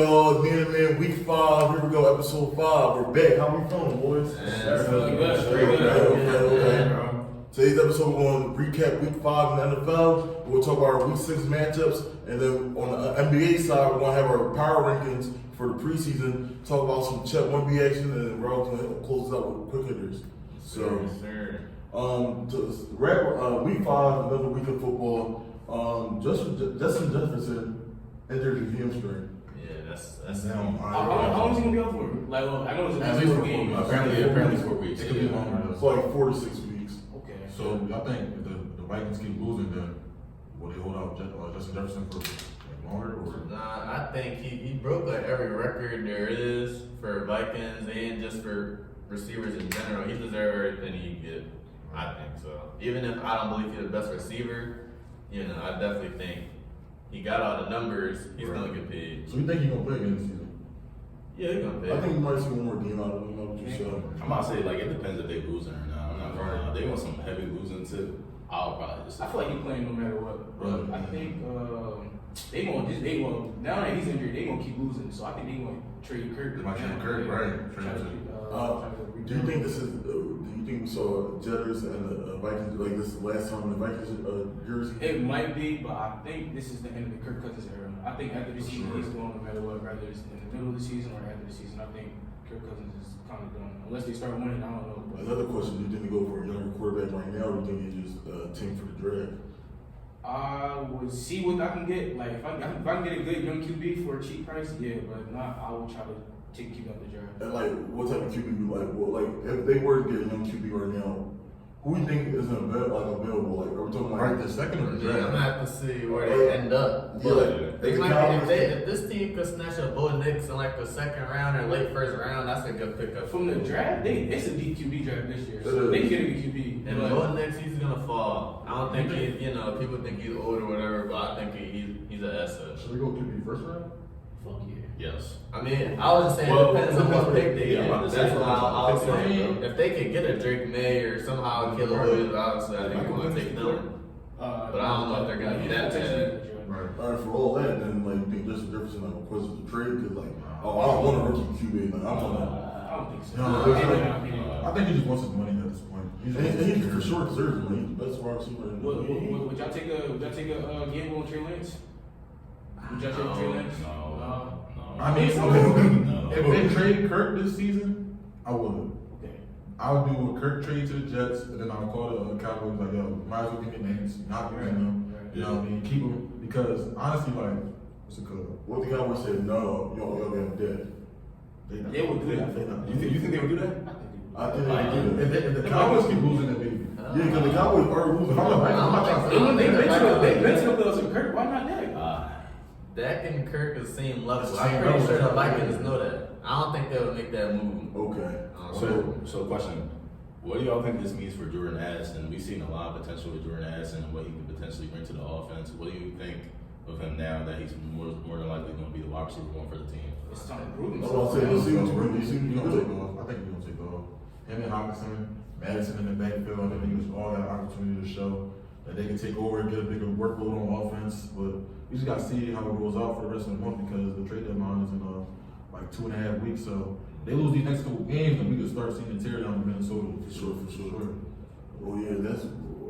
y'all? Man, week 5. Here we go, episode 5. We're back. How we feeling, boys? That's really good. Okay. Today's episode, we're going to recap week 5 in the NFL. We'll talk about our week 6 matchups. And then on the NBA side, we're going to have our power rankings for the preseason. Talk about some Chet 1B action. And then we're also going to close it out with quick hitters. So, to wrap week 5, another week of football. Justin Jefferson entered his hamstring. Yeah, that's down. How long is he gonna be out for? Like, I know it's at least 4 games. weeks. Apparently 4 weeks. It could be longer. It's like 4 to 6 weeks. Okay. So I think if the Vikings keep losing, then will they hold out Justin Jefferson for longer? Or? Nah, I think he broke like every record there is for Vikings and just for receivers in general. He deserves everything he get. I think so. Even if I don't believe he's the best receiver, I definitely think he got all the numbers. He's gonna get paid. So you think he's gonna play again this season? Yeah, he's gonna pay. I think we might see one more game out of him. What you said. I'm about to say, like, it depends if they losing or not. I'm not gonna lie. They want some heavy losing too. I'll probably just. I feel like he's playing no matter what. But I think they gonna now that he's injured, they gonna keep losing. So I think they gonna trade Kirk. They might trade Kirk, right? Do you think this is? Do you think we saw Jetters and the Vikings like this last time in the Vikings jersey? It might be, but I think this is the end of the Kirk Cousins era. I think after the season, he's going no matter what, whether it's in the middle of the season or after the season. I think Kirk Cousins is kind of done. Unless they start winning, I don't know. But Another question: do you think they go for a younger quarterback right now, or do you think they just team for the draft? I would see what I can get. Like if I can get a good young QB for a cheap price, yeah. But not, I will try to take QB out the draft. And like, what type of QB you like? Well, like if they were to get a young QB right now, who do you think is available? Like, are we talking Right, like the second or the Yeah, I'm draft? gonna have to see where they end up. Yeah, like, They the might Cowboys- if this team could snatch a Bo Nix in like the second round or late first round, that's a good pickup. From the draft, it's a deep QB draft this year, It so is. they can get a good QB. And But Bo Nix, he's gonna fall. I don't think he's, people think he's old or whatever, but I think he's an asset. Should we go QB first round? fuck yeah. Yes. I mean, I was just saying it depends on what pick they Yeah, get. I'm about to That's say, what I was pick they saying. get, If they could get a Drake May or somehow Caleb Williams, obviously I think we're gonna take them. But I don't know if they're gonna be that bad. Right. All right, for all that, then like, you think Justin Jefferson like requested the trade because like, I don't want a rookie QB. Like, I'm talking. I don't think so. I think he just wants his money at this point. And he for sure deserves money. He's the best wide receiver in the league. Would y'all take a gamble on Trey Lance? Would y'all take Trey Lance? No. I mean, No. if they trade Kirk this season, I would. Okay. I'll do a Kirk trade to the Jets, and then I'll call the Cowboys like, yo, might as well give me names, not using them. You know what I mean? Keep them because honestly, like, what's it called? What the Cowboys said? No, y'all got dead. They would do that. You think they would do that? I think they did. If the Cowboys keep losing, then maybe. Yeah, because the Cowboys are losing. If I'm the Vikings, I'm not trying to. They've been to the playoffs with Kirk. Why not Dak? Dak and Kirk is the same level. Same I'm pretty level. sure the Vikings know that. I don't think they would make that move. Okay. So question. What do y'all think this means for Jordan Addison? We've seen a lot of potential with Jordan Addison and what he could potentially bring to the offense. What do you think of him now that he's more than likely going to be the wide receiver one for the team? It's time to prove That's himself. what I'm saying. Let's see what you He's see gonna what you take do. off. I think he's gonna take off. Him and Hawkinson, Madison in the backfield. I think it's all that opportunity to show that they can take over and get a bigger workload on offense. But we just got to see how it rolls out for the rest of the month because the trade deadline is in like 2.5 weeks. So they lose these next couple games, and we could start seeing the tear down in Minnesota. For sure. Well, yeah, that's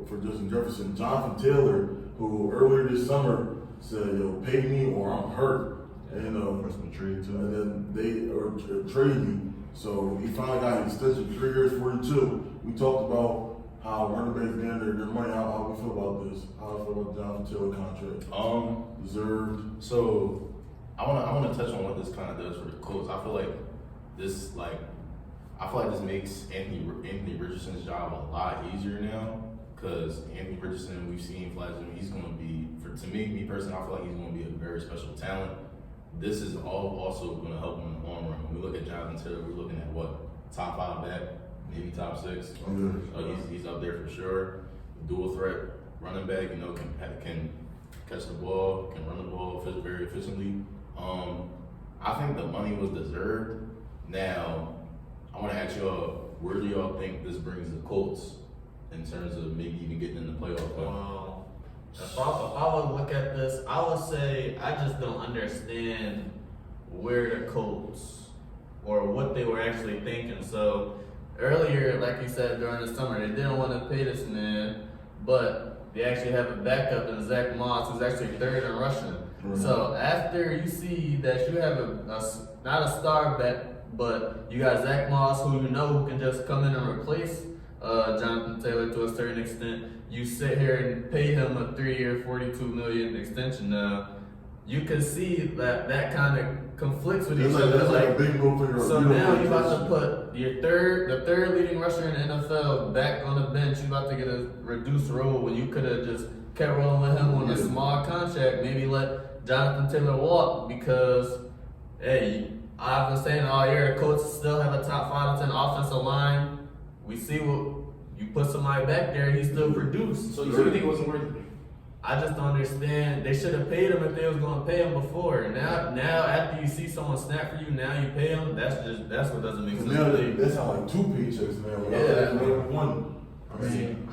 for Justin Jefferson. Jonathan Taylor, who earlier this summer said, "Yo, pay me or I'm hurt," and Freshman trade too. and then they are trading. So he finally got an extension, 3 years, 42. We talked about how running backs getting their money. How we feel about this? How I feel about the Jonathan Taylor contract? Deserved. So I wanna touch on what this kind of does for the Colts. I feel like this makes Anthony Richardson's job a lot easier now because Anthony Richardson, we've seen flashes. He's going to be, me personally, I feel like he's going to be a very special talent. This is all also going to help him in the long run. When we look at Jonathan Taylor, we're looking at what, top 5 back, maybe top 6. He's up there for sure. Dual threat running back, can catch the ball, can run the ball very efficiently. I think the money was deserved. Now, I want to ask y'all, where do y'all think this brings the Colts in terms of maybe even getting in the playoff? Well, if I would look at this, I would say I just don't understand where the Colts or what they were actually thinking. So earlier, like you said, during the summer, they didn't want to pay this man, but they actually have a backup in Zach Moss, who's actually third in rushing. So after you see that you have not a star bet, but you got Zach Moss, who you know who can just come in and replace Jonathan Taylor to a certain extent, you sit here and pay him a 3-year, $42 million extension now. You can see that kind of conflicts with each other. That's like a big move for your. So now you're about to put the third leading rusher in the NFL back on the bench. You're about to get a reduced role when you could have just kept rolling with him on a small contract. Maybe let Jonathan Taylor walk because, hey, I've been saying all year the Colts still have a top 5 to 10 offensive line. We see what you put somebody back there, he still produced. So you think it wasn't worth it? I just don't understand. They should have paid him if they was going to pay him before. Now after you see someone snap for you, now you pay him. That's what doesn't make sense. Now that sound like 2 paychecks, man. Yeah. One. I mean,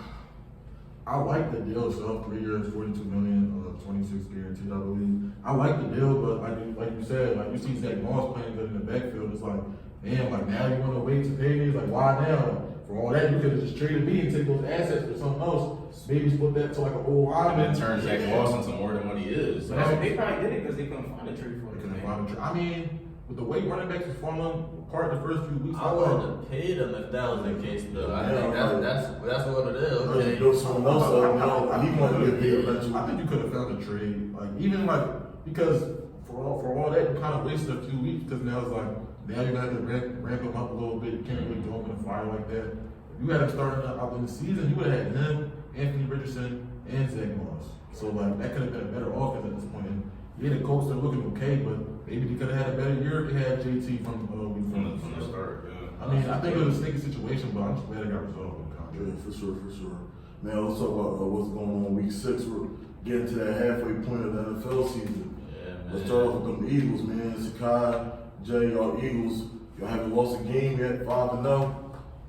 I like the deal itself. 3 years, $42 million, 26 guaranteed, I believe. I like the deal, but like you said, like you see Zach Moss playing good in the backfield. It's like, man, like now you want to wait to pay me? Like why now? For all that, you could have just traded me and take those assets for something else. Maybe split that to like a whole And lineman. then turn Zach Moss into more than what he is. But they probably did it because they couldn't find a trade for it. I mean, with the way running backs was falling apart the first few weeks, I would have paid him if that was the case, though. I think that's what it is. Okay. Build someone else up. He want to get paid eventually. I think you could have found a trade, like even like because for all that you kind of wasted a few weeks because now it's like now you're gonna have to ramp him up a little bit. You can't really throw him in the fire like that. If you had him starting out in the season, you would have had him, Anthony Richardson, and Zach Moss. So like that could have been a better offense at this point. And yeah, the Colts are looking okay, but maybe they could have had a better year if they had JT from From the start, yeah. I mean, I think it was a sticky situation, but I'm just glad it got resolved with the Yeah, contract. for sure. Now let's talk about what's going on week 6. We're getting to that halfway point of the NFL season. Yeah, man. Let's start off with them Eagles, man. Saki, Jay, y'all Eagles. Y'all haven't lost a game yet, 5-0.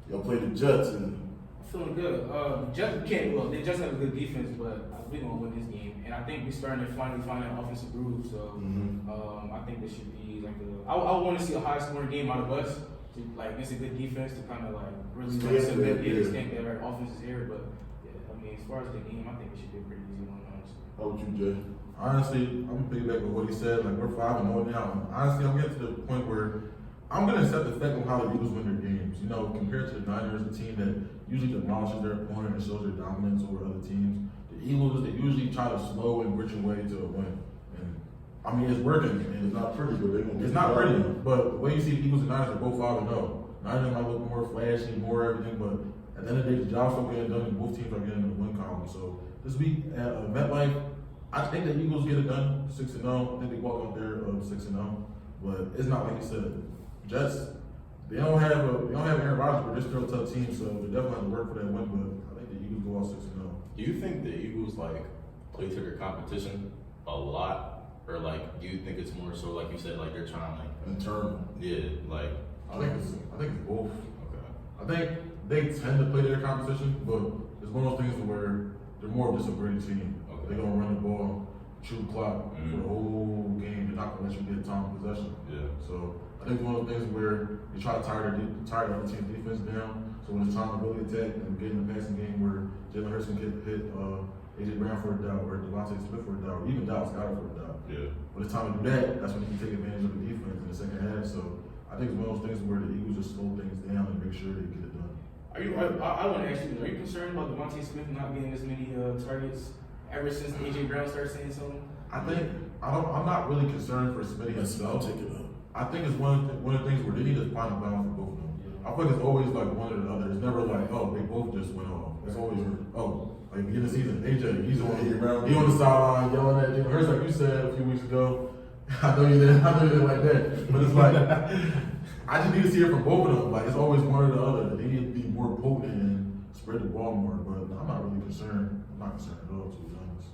Y'all play the Jets and Feeling good. They just have a good defense, but we're gonna win this game. And I think we're starting to finally find an offensive groove. So I think this should be like I want to see a high scoring game out of us. It's a good defense to kind of like really cement this thing that our offense is here. But yeah, I mean, as far as the game, I think it should be a pretty easy one. Honestly. how about you, Jay? Honestly, I'm gonna piggyback with what he said. Like we're 5-0 now. Honestly, I'm getting to the point where I'm gonna accept the fact of how the Eagles win their games. You know, compared to the Niners, a team that usually demolishes their opponent and shows their dominance over other teams. The Eagles, they usually try to slow and grit your way to a win. And I mean, it's working. And It's not pretty, but they're gonna It's not pretty, but the way you see the Eagles and Niners are both 5-0. Niners might look more flashy, more everything, but at the end of the day, the job's still getting done, and both teams are getting in the win column. So this week at MetLife, I think the Eagles get it done 6-0. I think they walk out there 6-0, but it's not like you said. Jets, they don't have Aaron Rodgers, but they're still a tough team, so they definitely have to work for that win. But I think the Eagles go out 6-0. Do you think the Eagles play to their competition a lot, or do you think it's more so like you said, they're trying internal. I think it's both. Okay. I think they tend to play to their competition, but it's one of those things where they're more of just a gritty team. Okay. They're gonna run the ball, chew the clock for the whole game. They're not gonna let you get time of possession. Yeah. So I think it's one of those things where you try to tire the other team's defense down. So when it's time to really attack and get in the passing game where Jalen Hurts can hit AJ Brown for a doubt or Devontae Smith for a doubt, or even Dallas Goedert for a doubt. Yeah. When it's time to do that, that's when you can take advantage of the defense in the second half. So I think it's one of those things where the Eagles just slow things down and make sure they get it done. I want to ask you, are you concerned about Devontae Smith not getting as many targets ever since AJ Brown started saying something? I'm not really concerned for Smitty himself. Take it up. I think it's one of the things where they need to find a balance for both of them. I feel like it's always one or the other. It's never they both just went off. It's always beginning of the season, AJ, he's on the sideline yelling at Jalen Hurts like you said a few weeks ago. I know you didn't like that, but it's I just need to see it from both of them. It's always one or the other. They need to be more potent and spread the ball more. But I'm not really concerned. I'm not concerned at all, to be honest.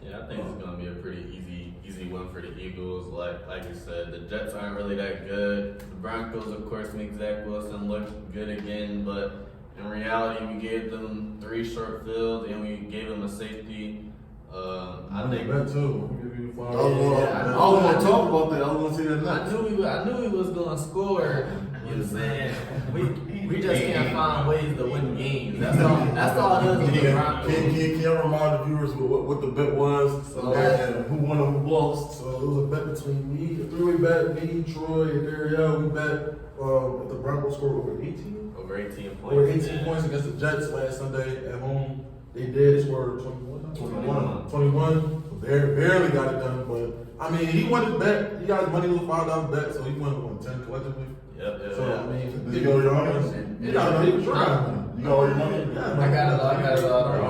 Yeah, I think it's gonna be a pretty easy win for the Eagles. Like you said, the Jets aren't really that good. The Broncos, of course, make Zach Wilson look good again, but in reality, we gave them 3 short fields and we gave them a safety. I think that too. week 5. I was gonna talk about that. I was gonna say that I next. knew he was gonna score. You know what I'm saying? We just can't find ways to win games. That's all it is with the Broncos. Can you remind the viewers what the bet was and who won and who lost? So it was a bet between me, a three-way bet, me, Troy, and Darriel. We bet if the Broncos scored over 18. Over 18 points. Over 18 points against the Jets last Sunday at home. They did. They scored 21. 21. Barely got it done, but I mean, he won his bet. He got his money with a $5 bet, so he won 10 collectively. Yep. So I mean, Did you go your money? you got money for sure. You got all your money? Yeah, I got it all. Don't worry. I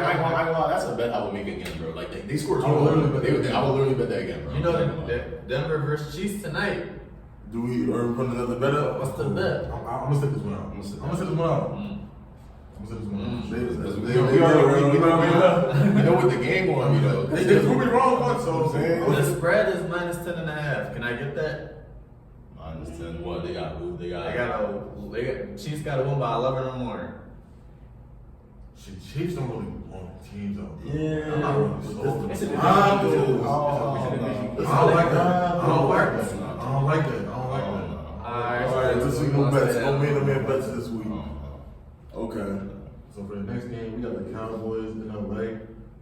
ain't gonna lie, that's a bet I would make again, bro. Like they scored I would literally 21. I would literally bet that again, bro. You know that Denver versus Chiefs tonight. Do we put another bet up? What's the bet? I'm gonna sit this one out. I'm gonna sit this one out. We know what the game on, you know. They proved me wrong once, so I'm saying. The spread is minus 10.5. Can I get that? Minus 10. What they got? Who they got? Chiefs got to win by 11 or more. Chiefs don't really belong to teams out there. Yeah. I'm not really sold. It's a I division. don't like that. I don't like that. Alright, let's see no bets. No man bets this week. Okay. So for the next game, we got the Cowboys in LA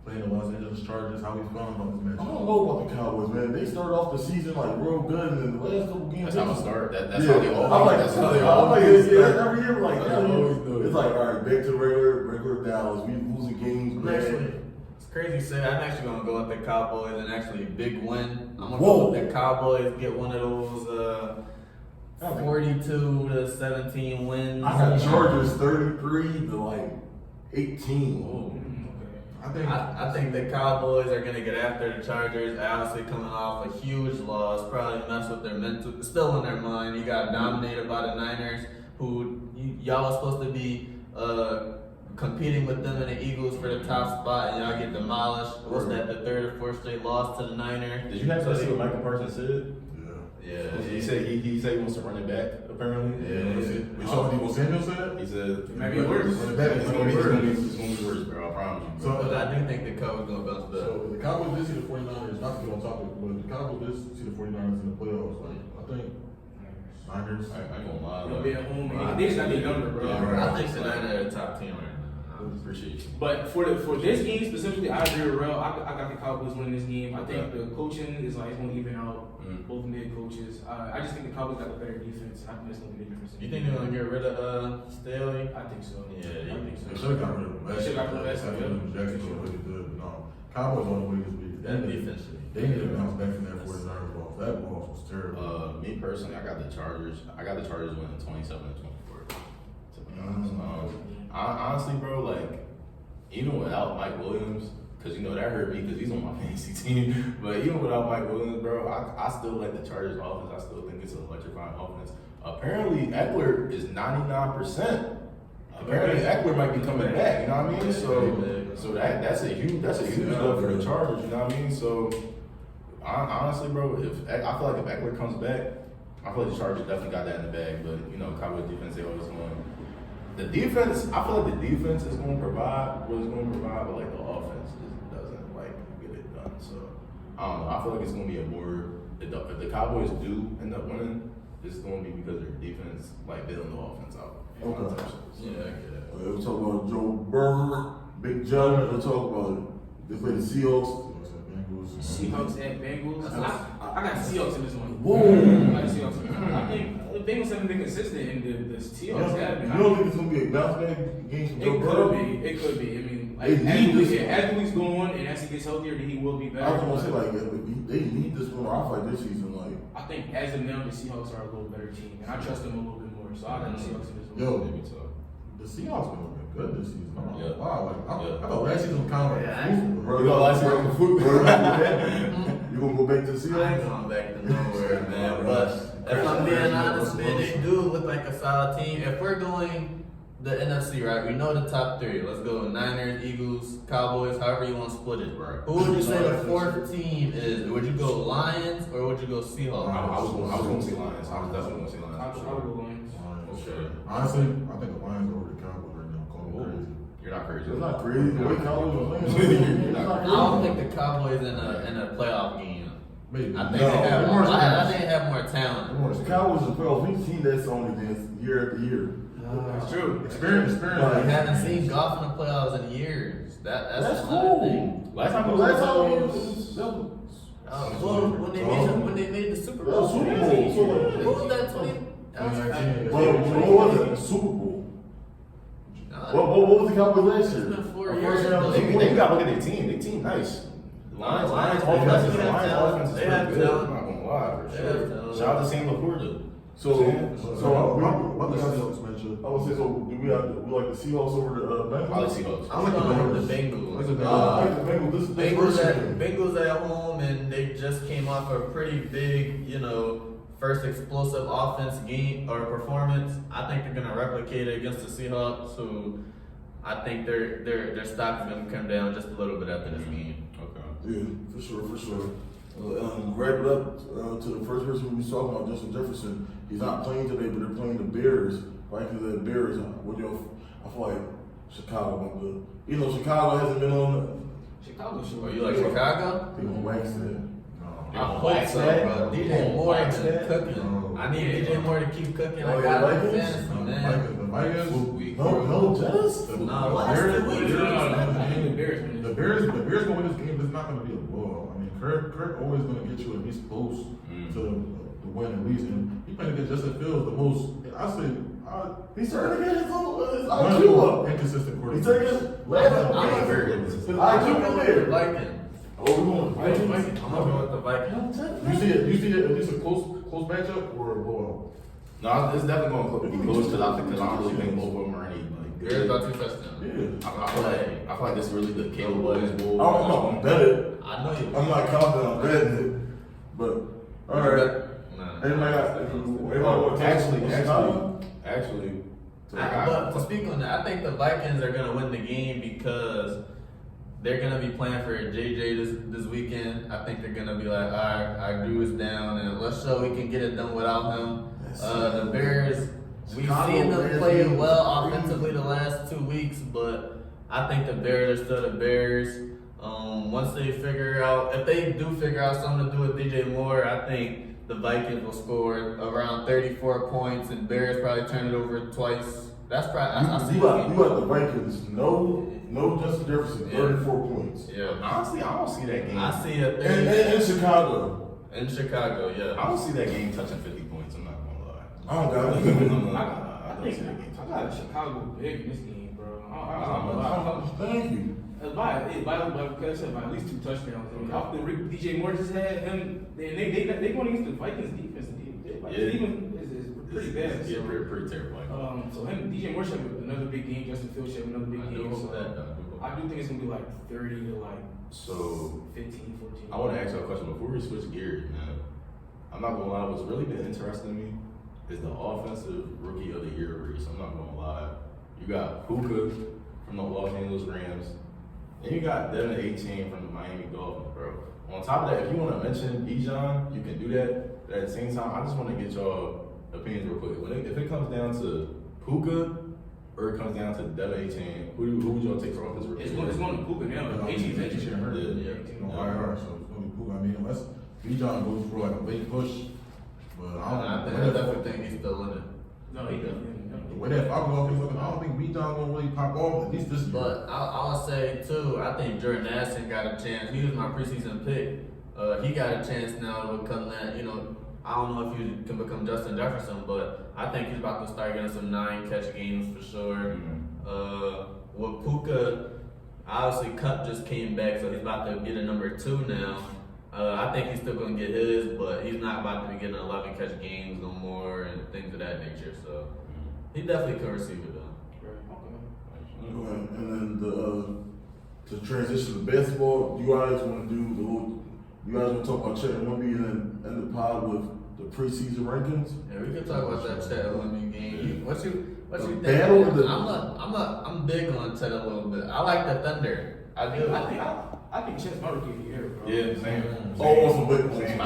playing the Los Angeles Chargers. How we feeling about this I match? don't know about the Cowboys, man. They started off the season like real good, and then the last couple games. That's how it start. That's Yeah. how they all. I like That's that. how they I all. like it. Yeah, every year we're like, That's how they always do it. it's like, all right, back to regular Dallas. We losing games, man. It's crazy to say. I'm actually going to go with the Cowboys and actually big win. I'm going to Whoa. go with the Cowboys, get one of those 42-17 wins. I got Chargers 33 to like 18. I think the Cowboys are gonna get after the Chargers. Obviously, coming off a huge loss, probably mess with their mental. Still in their mind, you got dominated by the Niners, who y'all are supposed to be competing with them and the Eagles for the top spot, and y'all get demolished. What's that? The third or fourth straight loss to the Niners. Did you have to see what Michael Parsons said? Yeah. He said he wants to run it back. Apparently. Yeah. We saw what Debo Samuel said? He said Maybe worse. It's gonna be worse, bro. I promise you. So- But I do think the Cowboys gonna bounce back. So the Cowboys did see the 49ers, not to get on topic, but the Cowboys did see the 49ers in the playoffs. Like, I think Niners. I ain't gonna lie. They'll though. be at home. They just got to be younger, bro. Yeah, right. I think the Niners are the top team right now. I appreciate you. But for this game specifically, I agree with Rel. I got the Cowboys winning this game. I think the coaching is like it's gonna even out both mid coaches. I just think the Cowboys got a better defense. I think it's gonna be the difference. You think they're gonna get rid of Staley? I think so. Yeah, I think so. They should have got rid of him. They should have got rid of him. Jackson should have really good. But no, Cowboys on the way this week. That defense should They need to bounce back from that 49ers loss. That loss was terrible. Me personally, I got the Chargers. Winning 27-24. To be honest, honestly, bro, like even without Mike Williams, because you know that hurt me because he's on my fantasy team. But even without Mike Williams, bro, I still like the Chargers offense. I still think it's an electrifying offense. Apparently, Eckler is 99%. Apparently, Eckler might be coming back. You know what I mean? So that's a huge deal for the Chargers. You know what I mean? So honestly, bro, I feel like if Eckler comes back, I feel like the Chargers definitely got that in the bag. But you know, Cowboys defense, they always going. The defense, I feel like the defense is going to provide what it's going to provide, but like the offense just doesn't like get it done. So I don't know. I feel like it's going to be a more if the Cowboys do end up winning, it's going to be because their defense like bailing the offense out. Okay. Yeah, I get it. We'll talk about Joe Burrow, Big Joe. We'll talk about it. They play the Seahawks. Seahawks at Bengals. I got Seahawks in this one. Whoa. I got Seahawks. I think the Bengals haven't been consistent, and the Seahawks have been. You don't think it's gonna be a bounce back game from Joe Burrow? It could be. I mean, like, They need this one. as the weeks go on and as he gets healthier, then he will be better. I was gonna say like they need this one. I feel like this season like. I think as of now, the Seahawks are a little better team, and I trust them a little bit more. So I got the Seahawks in this one. Yo, Maybe so. the Seahawks been looking good this season. I don't know Yeah. why. Like, I Yeah. thought last season was kind of like Yeah, Bro, You know, last year on the foot. You gonna go back to the I ain't Seahawks? going back to nowhere, man. But if I'm being honest, man, they do look like a solid team. If we're going the NFC, right? We know the top three. Let's go Niners, Eagles, Cowboys, however you want to split it. Right. Who would you say the fourth team is? Would you go Lions or would you go Seahawks? I was going to see Lions. I was definitely going to see Lions. I would go Lions. Okay. Honestly, I think the Lions are over the Cowboys right now. Calling me crazy. You're not crazy. It's not crazy. The way Cowboys are playing, it's not I crazy. don't think the Cowboys in a playoff game. Maybe. I think No, they have they're more. more I think they have more talent. The Cowboys are playoffs. We've seen that song against year after year. That's true. Experience. I haven't seen golf in the playoffs in years. That's That's another thing. cool. Last time Last time it was Well, when they made the Super Bowl. Super Bowl. So, What was that 20? what was it? The Super Bowl. What was the Cowboys last year? It's been 4 Our years. first round of They, Super Bowl. they got to look at their team. Their team nice. Lions offense is They have pretty good. talent. I'm not gonna lie for They have sure. talent. Shout out to Sam Laporta. So What the Seahawks mentioned? I would say, so do we like the Seahawks over the Bengals? I like Seahawks. I'm going with the Bengals. I like the Bengals. This first game. Bengals at home, and they just came off a pretty big, first explosive offense game or performance. I think they're gonna replicate it against the Seahawks, who I think their stock is gonna come down just a little bit after this game. Okay. Yeah, for sure. Wrap it up to the first person we was talking about, Justin Jefferson. He's not playing today, but they're playing the Bears. Vikings at Bears. I feel like Chicago won't do. Chicago hasn't been on. Chicago should. Oh, you like Chicago? They gonna wax that. I hope so, bro. DJ Moore has been cooking. I need DJ Moore to keep cooking. I got him in fantasy, man. The Vikings. Fluke week. No, Jets. No, last 2 weeks. I think the Bears win The this. Bears gonna win this game. It's not gonna be a blowout. I mean, Kirk always gonna get you at least close to win at least. And he playing against Justin Fields, the most. He's turning to get his IQ one of up. the inconsistent He's quarterbacks. turning his last I'm very good. His I'm IQ going in with there. the Vikings. Oh, we're going Vikings. I'm going with the Vikings. You see it at least a close matchup or a blowout? No, it's definitely going to be close because I don't really think both of them are any like Bears good. about 2 touchdowns. Yeah. I feel like this is really good. Caleb Williams Bowl. I don't know. I'm betting. I know you. I'm not confident on betting it, but all right. Nah. Everybody want to Actually, But to speak on that, I think the Vikings are gonna win the game because they're gonna be playing for JJ this weekend. I think they're gonna be like, all right, our dude is down, and let's show we can get it done without him. The Bears, we've Chicago seen them Bears play game well was crazy. offensively the last 2 weeks, but I think the Bears are still the Bears. Once they figure out, if they do figure out something to do with DJ Moore, I think the Vikings will score around 34 points, and Bears probably turn it over twice. That's probably I see. You got the Vikings. No Justin Jefferson. 34 points. Yeah, honestly, I don't see that game. I see it In Chicago. in Chicago. I Yeah, don't see that game touching 50 points. I'm not gonna lie. I don't got it. I don't see that game I touching. got Chicago big in this game, bro. Thank you. By at least 2 touchdowns. I mean, off the DJ Moore just had him, and they going against the Vikings defense. The Vikings defense is pretty bad. Yeah, So, pretty terrible. so DJ Moore should have another big game. Justin Fields should have another big I do game. hope So that. I do think it's gonna be like 30 to like So 15, 14. I want to ask you a question before we switch gears, man. I'm not gonna lie. What's really been interesting to me is the offensive rookie of the year race. I'm not gonna lie. You got Puka from the Los Angeles Rams, and you got Devin 18 from the Miami Dolphins, bro. On top of that, if you want to mention Bijan, you can do that. But at the same time, I just want to get y'all opinions real quick. If it comes down to Puka or it comes down to Devin 18, who would y'all take for offensive rookie? It's going to Puka now. 18's injured. Yeah. No, IR, so it's gonna be cool. I mean, unless Bijan goes for like a late push, but I definitely think he's still in it. No, he doesn't. the way that Falcons offense looking, I don't think Bijan gonna really pop off at least this year. But I'll say too, I think Jordan Addison got a chance. He was my preseason pick. He got a chance now to become that. I don't know if he can become Justin Jefferson, but I think he's about to start getting some 9-catch games for sure. With Puka, obviously Cup just came back, so he's about to get a number 2 now. I think he's still gonna get his, but he's not about to be getting 11-catch games no more and things of that nature. So he definitely could receive it though. And then to transition to basketball, you guys want to do the little. You guys want to talk about Chet and Wemby and then end the pod with the preseason rankings? Yeah, we can talk about that Chet Wemby game. What you think? Battle of the- I'm big on Chet a little bit. I like the Thunder. I do. I think Chet's not rookie of the year, bro. Yeah, same. Oh, some big I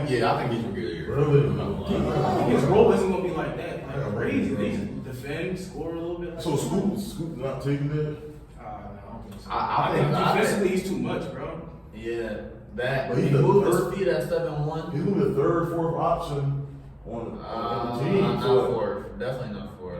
think he's a good year. Really? I think his role isn't gonna be like that. Like crazy. They just defend, score a little bit. Like So Scoop not taking it. I don't think so. I think think- I defensively he's too much, bro. Yeah, that. But He he's the moved third- his feet at 7-1. He's gonna be the third, fourth option on the team. Not So fourth. Definitely not fourth.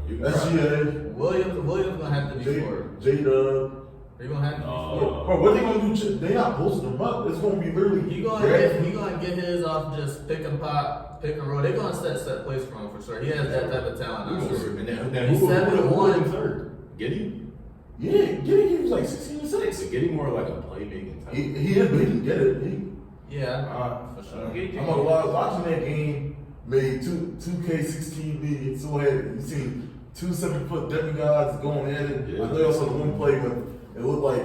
SGA, Williams gonna have to be fourth. J Dub. He gonna have to be fourth. Bro, what they gonna do? They not posting them up. It's gonna be literally. He gonna get his off just pick and pop, pick and roll. They're gonna set plays for him for sure. He has that type of talent. I'm sure. And then He's who 7-1. third? Giddy? Yeah, he was like 16 and 6. So Giddy more like a playmaking type. He is, but he can get it. Yeah, for sure. I'm gonna lie, watching that game made 2K16 me so happy. You see 2 7-foot demigods going at it. Yeah. I know I saw the one play when it looked like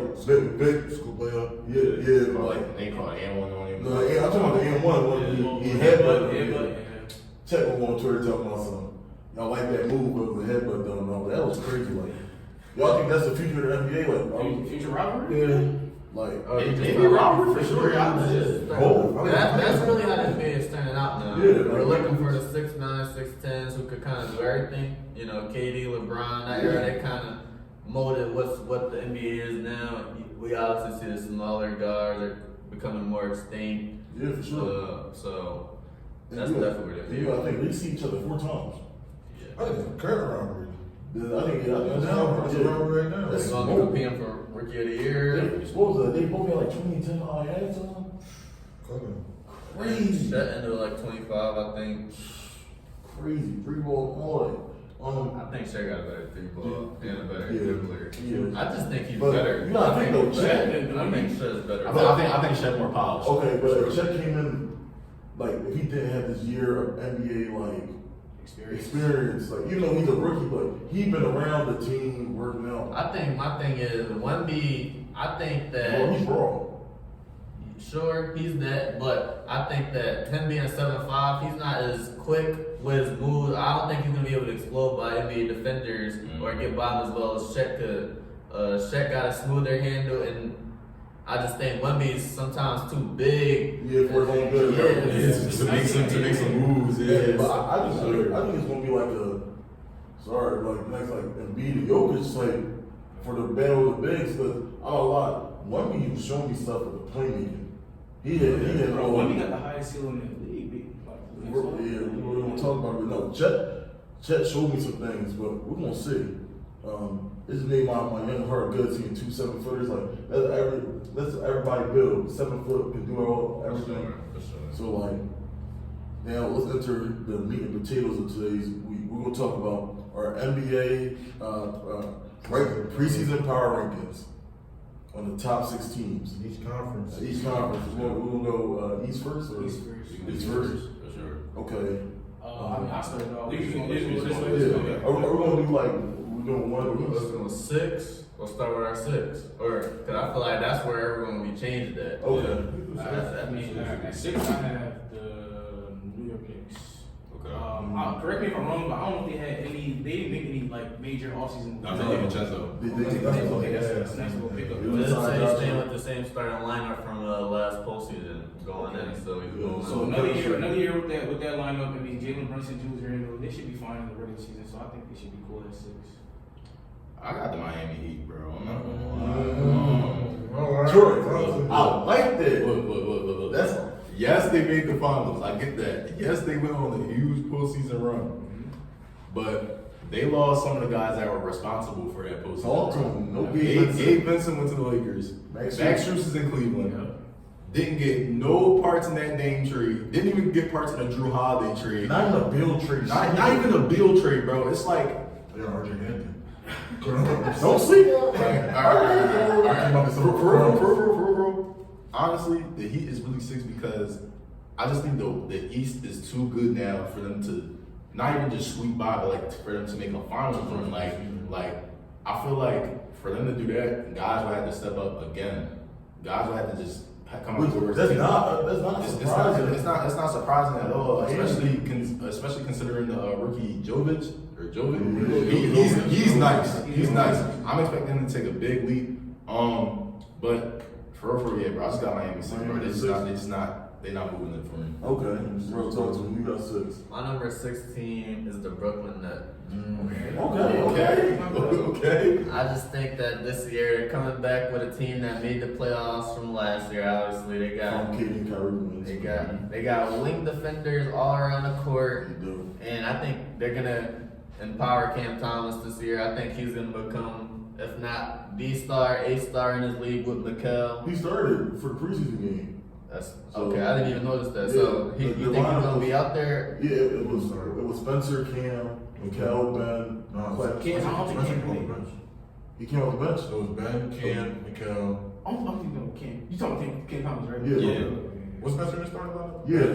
big School player. Yeah, Like they call it and one on him. no, I'm talking about the N1 when he headbutt. Check one on Twitter talking about something. Y'all like that move, but it was a headbutt done and all. That was crazy. Like, y'all think that's the future of the NBA? Like, Future rivalry? yeah, like. Maybe Robert for sure. That's really how the NBA is turning out now. Yeah, We're like- looking for the 6'9", 6'10s who could kind of do everything. You know, KD, LeBron, that era, they kind of molded what the NBA is now. We obviously see the smaller guards are becoming more extinct. Yeah, for sure. So And that's you- definitely where and they're you, I think they see each other 4 times. I think it's a current robbery. I think That's a robbery right now. That's They're going to be competing for Rookie of the Year. They both had like 20 and 10 ads on them. Crazy. That ended like 25, I think. Crazy. 3-ball all I think Shaq got a better 3-ball and a better Yeah. good player. Yeah. I just think he's But better. you gotta think though, Chet- I think Chet's better. I think Shaq more polished. Okay, but if Chet came in, like, if he didn't have this year of NBA, like, experience, like, even though he's a rookie, but he been around the team working out. I think my thing is 1B. I think that Well, he's raw. sure he's that, but I think that him being 7'5", he's not as quick with his moves. I don't think he's gonna be able to explode by NBA defenders or get by him as well as Shaq could. Shaq got a smoother handle, and I just think 1B is sometimes too big. Yeah, for his own good. Yeah. To make some moves. Yeah, but I think it's gonna be like like next like Embiid and Jokic like for the battle of the bigs, because I don't lie. One he was showing me stuff with the playmaking. He had Bro, when he got the highest ceiling in the league, we're gonna talk about it. No, Chet showed me some things, but we're gonna see. This is made my young heart good seeing 2 7-footers. Like let's everybody build 7 foot can do everything. So like now let's enter the meat and potatoes of today's week. We're gonna talk about our NBA preseason power rankings on the top 6 teams. Each conference. Each conference. We're gonna go East first or East first. East first. For sure. Okay. I mean, I started off. We can Yeah. do this way. Are we gonna do like we're doing one of Let's each? go 6. We'll start with our 6, cause I feel like that's where everyone will be changed at. Okay. I mean, at 6, I have the New York Knicks. Okay. Correct me if I'm wrong, but I don't know if they had any. They didn't make any like major offseason moves. Not DiVincenzo. That's a nice little pickup. Yeah. Let's say he's staying with the same starting lineup from last postseason going in, so he's going. So another year with that lineup. I mean, Jalen Brunson Jr. and they should be fine in the regular season. So I think they should be cool at 6. I got the Miami Heat, bro. I'm not gonna lie. Jordan, I like that. Look. That's Yes, they made the finals. I get that. Yes, they went on a huge postseason run. But they lost some of the guys that were responsible for that postseason. Talk to run. him. No Gabe Vincent went to the Lakers. Max Max Strus. Strus is in Cleveland. Didn't get no parts in that Dame trade. Didn't even get parts in the Drew Holiday trade. not even a build trade. Not even a Beal trade, bro. It's like Yeah, RJ Hampton. Don't sleep on For honestly, the Heat is really 6 because I just think the East is too good now for them to not even just squeak by, but like for them to make a finals run. Like I feel like for them to do that, guys will have to step up again. Guys will have to just come up with That's not surprising. It's not surprising at all, especially considering the rookie Jovic. He's nice. He's nice. I'm expecting him to take a big leap. But for real, yeah, bro. I just got Miami 6, bro. They just not they not moving it for me. Okay, bro, talk to me. You got 6. My number 16 is the Brooklyn Nets. Okay. I just think that this year they're coming back with a team that made the playoffs from last year. Obviously, they got From Katie and Kyrie wins. they got wing defenders all around the court, They do. and I think they're gonna empower Cam Thomas this year. I think he's gonna become, if not the star, A star in his league with Mikal. He started for the preseason game. That's So- okay. I didn't even notice that. Yeah, So the you think he's lineup gonna was- be out there? Yeah, it was Spencer, Cam, Mikal, Ben. Clem. Cam, I don't think Cam played. He came off the bench. So it was Ben, Cam, Mikal. I'm thinking of Cam. You talking about Cam Thomas, right? Yeah. What's Spencer in the starting lineup? Yeah, Yeah,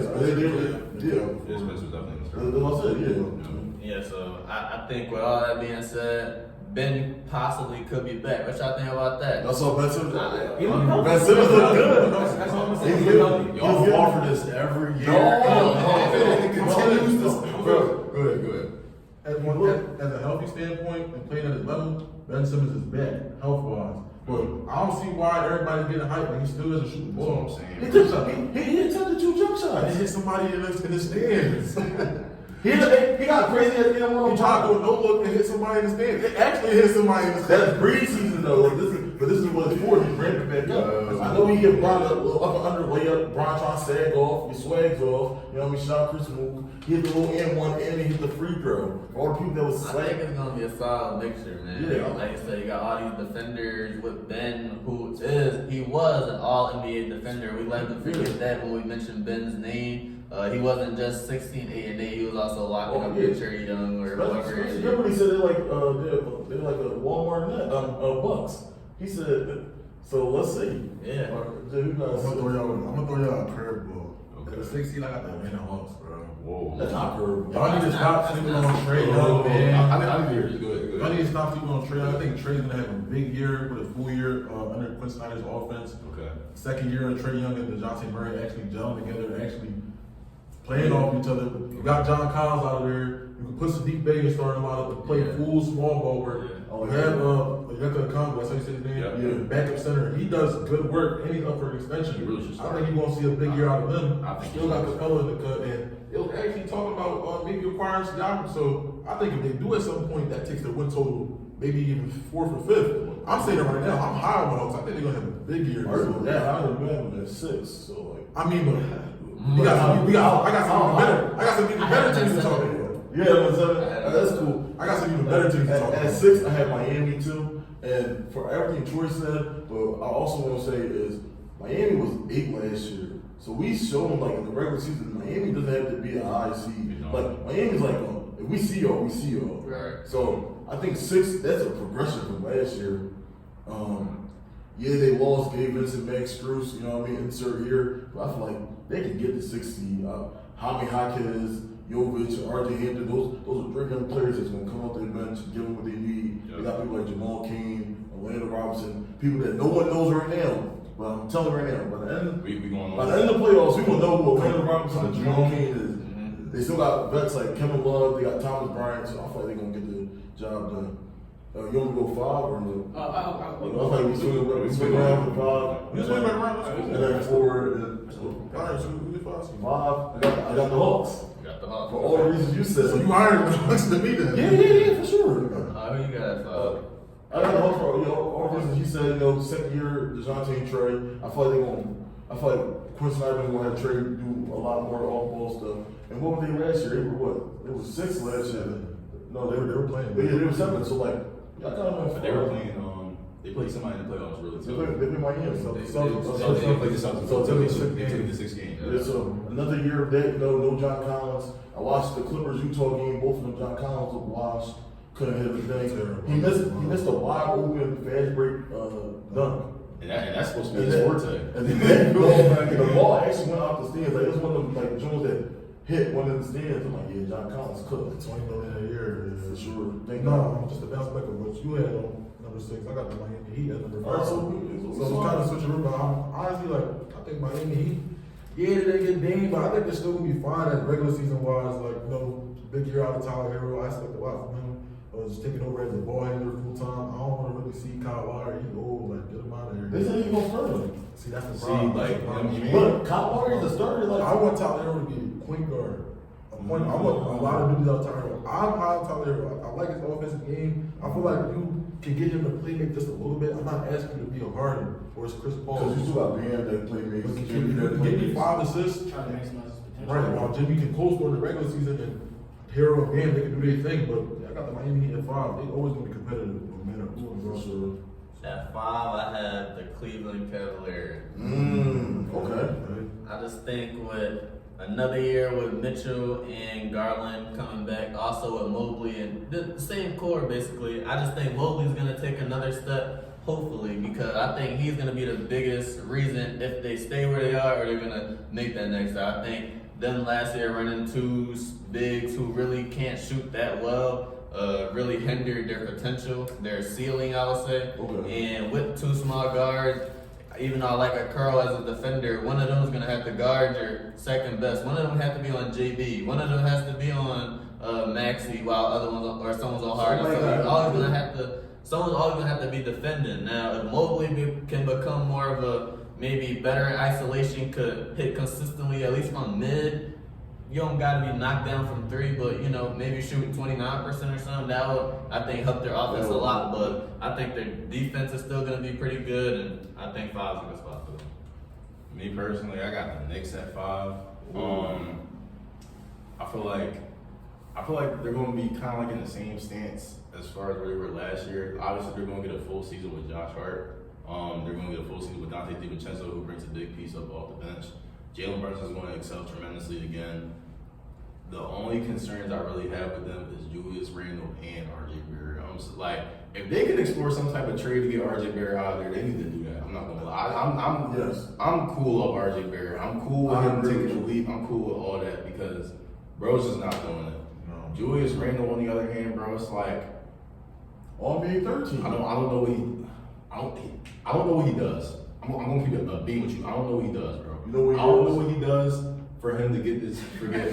Spencer's definitely in the start. That's what I said. Yeah. Yeah. So I think with all that being said, Ben possibly could be back. What y'all think about that? That's all Ben Simmons. He look healthy. Ben Simmons look good. That's all I'm He's saying. good. Y'all He's fall good. for this every year. No. It continues this. Bro, Go ahead. As a healthy standpoint and playing at his level, Ben Simmons is back, health wise. But I don't see why everybody's getting hyped when he still doesn't shoot the That's what I'm ball. saying. He took some. He attempted 2 jump He shots. hit somebody in the stands. He got crazy at the end He tried to do a no look and hit somebody in the stands. It actually hit somebody in the stands. That's preseason though. Like, this is what it's for. He ran it back up. I know he get Bron a little up and under layup. Bron trying to sag off. He swags off. You know what I mean? Shot Chris move. He hit the little N1 and he hit the free throw. All the people that was I slack. think it's gonna be a solid mixture, man. Yeah. Like I said, you got all these defenders with Ben, he was an all NBA defender. We like to forget that when we mention Ben's name. He wasn't just 16, 8, and 8. He was also locking up yeah. Richard Young or whoever. Remember when he said they're like a Walmart net, Bucks. He said, so let's see. Yeah. I'm gonna throw y'all a curveball. Okay. At 16, I got the Atlanta Hawks, bro. Whoa. That's not curve. Y'all need to stop sleeping on Trey Young, I man. hear you. Go ahead. Y'all need to stop sleeping on Trey Young. I think Trey's gonna have a big year with a full year under Quinn Snyder's offense. Okay. Second year of Trey Young and DeJounte Murray actually gelling together, actually playing off each other. You got John Collins out of there. You can put Sadiq Bey in starting lineup to play full small ball work. Oh, You have Yucca Congo, that's how you say his name. Yeah. Backup center. He does good work and he's up for an extension. He really should I start. think you're gonna see a big year out of them. I think Still he got should. Capella in the cut, and it was actually talking about maybe acquiring Siakam. So I think if they do at some point, that takes their win total maybe even 4th or 5th. I'm saying it right now. I'm high on the Hawks. I think they're gonna have a big year. I would have been at 6. So like. I mean, but I got some even better teams to talk about. Yeah, that's cool. I got some even better teams to talk At about. 6, I had Miami too. And for everything Troy said, but I also want to say is Miami was 8 last year. So we showed them like in the regular season, Miami doesn't have to be a high seed. Like Miami's like, if we see y'all, we see y'all. Right. So I think 6, that's a progression from last year. Yeah, they lost Gabe Vincent, Max Strus, you know what I mean, insert here. But I feel like they can get the 6 seed. Jaime Jaquez, Jovic, RJ Hampton, those are 3 young players that's going to come off their bench, give them what they need. They got people like Jamal Cain, Orlando Robinson, people that no one knows right now. But I'm telling you right now, by the end, We going on. by the end of the playoffs, we will know who Orlando Robinson and Jamal Cain is. They still got vets like Kevin Love, they got Thomas Bryant, so I feel like they're going to get the job done. You want to go 5 or no? I feel like we swing around for 5. We swing back around. And then 4. And then All right, so we 5. 5. I got the Hawks. Got the Hawks. For all the reasons you said. So you hired the Hawks to be there. Yeah, for sure. Who you got? I got the Hawks for all the reasons you said. Second year DeJounte and Trey. I feel like Quinn Snyder's gonna have Trey do a lot more off-ball stuff. And what were they last year? They were what? They were 6 last year. No, they were playing. They were 7. So like, I kind of But they were playing. They played somebody in the playoffs really They too. played Miami. They played the Celtics. So They took the 6 games. Yeah, so another year of that, no John Collins. I watched the Clippers Utah game, both of them John Collins was washed, couldn't hit a thing. He missed a wide open fast break dunk. And that's supposed to be his forte. And then the ball actually went out the stands. Like it was one of them like Jones that hit one of the stands. I'm like, yeah, John Collins cooked. 20 million a year. For sure. No, just to bounce back on what you had on number 6. I got the Miami Heat at number 5. Alright, So it's kind of switching around. I'm honestly like, I think Miami Heat, yeah, they get Dame, but I think they're still gonna be fine as regular season wise. Like, big year out of Tyler Hero. I expect a lot from him. was taking over as a ball handler full time. I don't want to really see Kyle Lowry. He old, like get him out of They here. said he gonna start him. See, that's the See, problem. like, That's the problem. you mean- But Kyle Lowry is a starter. I Like, want Tyler Hero to be a point guard. I want a lot of dudes out Tyler Hero. I'm high on Tyler Hero. I like his offensive game. I feel like you can get him to play make just a little bit. I'm not asking you to be a Harden or as Chris Paul. because you still got Bam that play makes. But Jimmy give me 5 assists. Try to maximize his potential. Right, while Jimmy can coast during the regular season and Hero and Bam, they can do their thing. But I got the Miami Heat at 5. They always gonna be competitive no matter who and For sure. At 5, I had the Cleveland Cavaliers. Okay. I just think with another year with Mitchell and Garland coming back, also with Mobley and the same core basically, I just think Mobley's gonna take another step, hopefully, because I think he's gonna be the biggest reason if they stay where they are or they're gonna make that next step. I think them last year running two bigs who really can't shoot that well. Really hindered their potential, their ceiling, I would say. Okay. And with two small guards, even though I like a Curl as a defender, one of them is gonna have to guard your second best. One of them has to be on JB. One of them has to be on Maxey, while other ones or someone's on Harden. Something like So that. someone's always gonna have to be defending. Now, if Mobley can become more of a maybe better isolation, could hit consistently at least from mid. You don't gotta be knocked down from 3, but you know, maybe shoot 29% or something. That would, I think, help their offense a lot. But I think their defense is still gonna be pretty good, and I think 5 is a good spot for them. Me personally, I got the Knicks at 5. I feel like they're going to be kind of like in the same stance as far as where they were last year. Obviously, they're going to get a full season with Josh Hart. They're going to get a full season with Dante DiVincenzo, who brings a big piece up off the bench. Jalen Brunson is going to excel tremendously again. The only concerns I really have with them is Julius Randle and RJ Barrett. I'm just, like, if they could explore some type of trade to get RJ Barrett out of there, they need to do that. I'm not gonna lie. I'm cool of RJ Barrett. I'm cool with him taking the leap. I'm cool with all that because bro's just not doing it. No. Julius Randle, on the other hand, bro, it's like All NBA 13. I don't know what he does. I'm gonna keep it being with you. I don't know what he does, bro. You know what he I don't does? know what he does for him to get this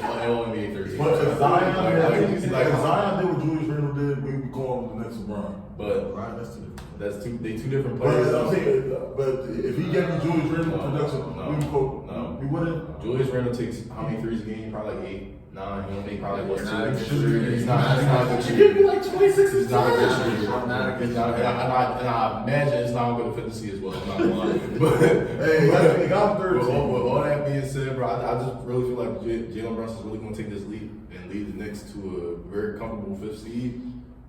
all NBA 13. But if Zion, Like, if Zion did what Julius Randle did, we'd be calling him the next LeBron. but Right, that's the that's two different But players. I'm saying, but if he gave me Julius Randle production, No, we would call. no. We wouldn't. Julius Randle takes how many threes a game? Probably like 8, 9. He'll make probably what, Not a good 2? shooter. He's not a good He shooter. gave me like 26 He's not a good shooter. Not a good He's not- and I imagine it's not going to efficiency as well. I'm not gonna lie. But Hey, he got him with 13. all that being said, bro, I just really feel like Jalen Brunson's really going to take this leap and lead the Knicks to a very comfortable 5th seed.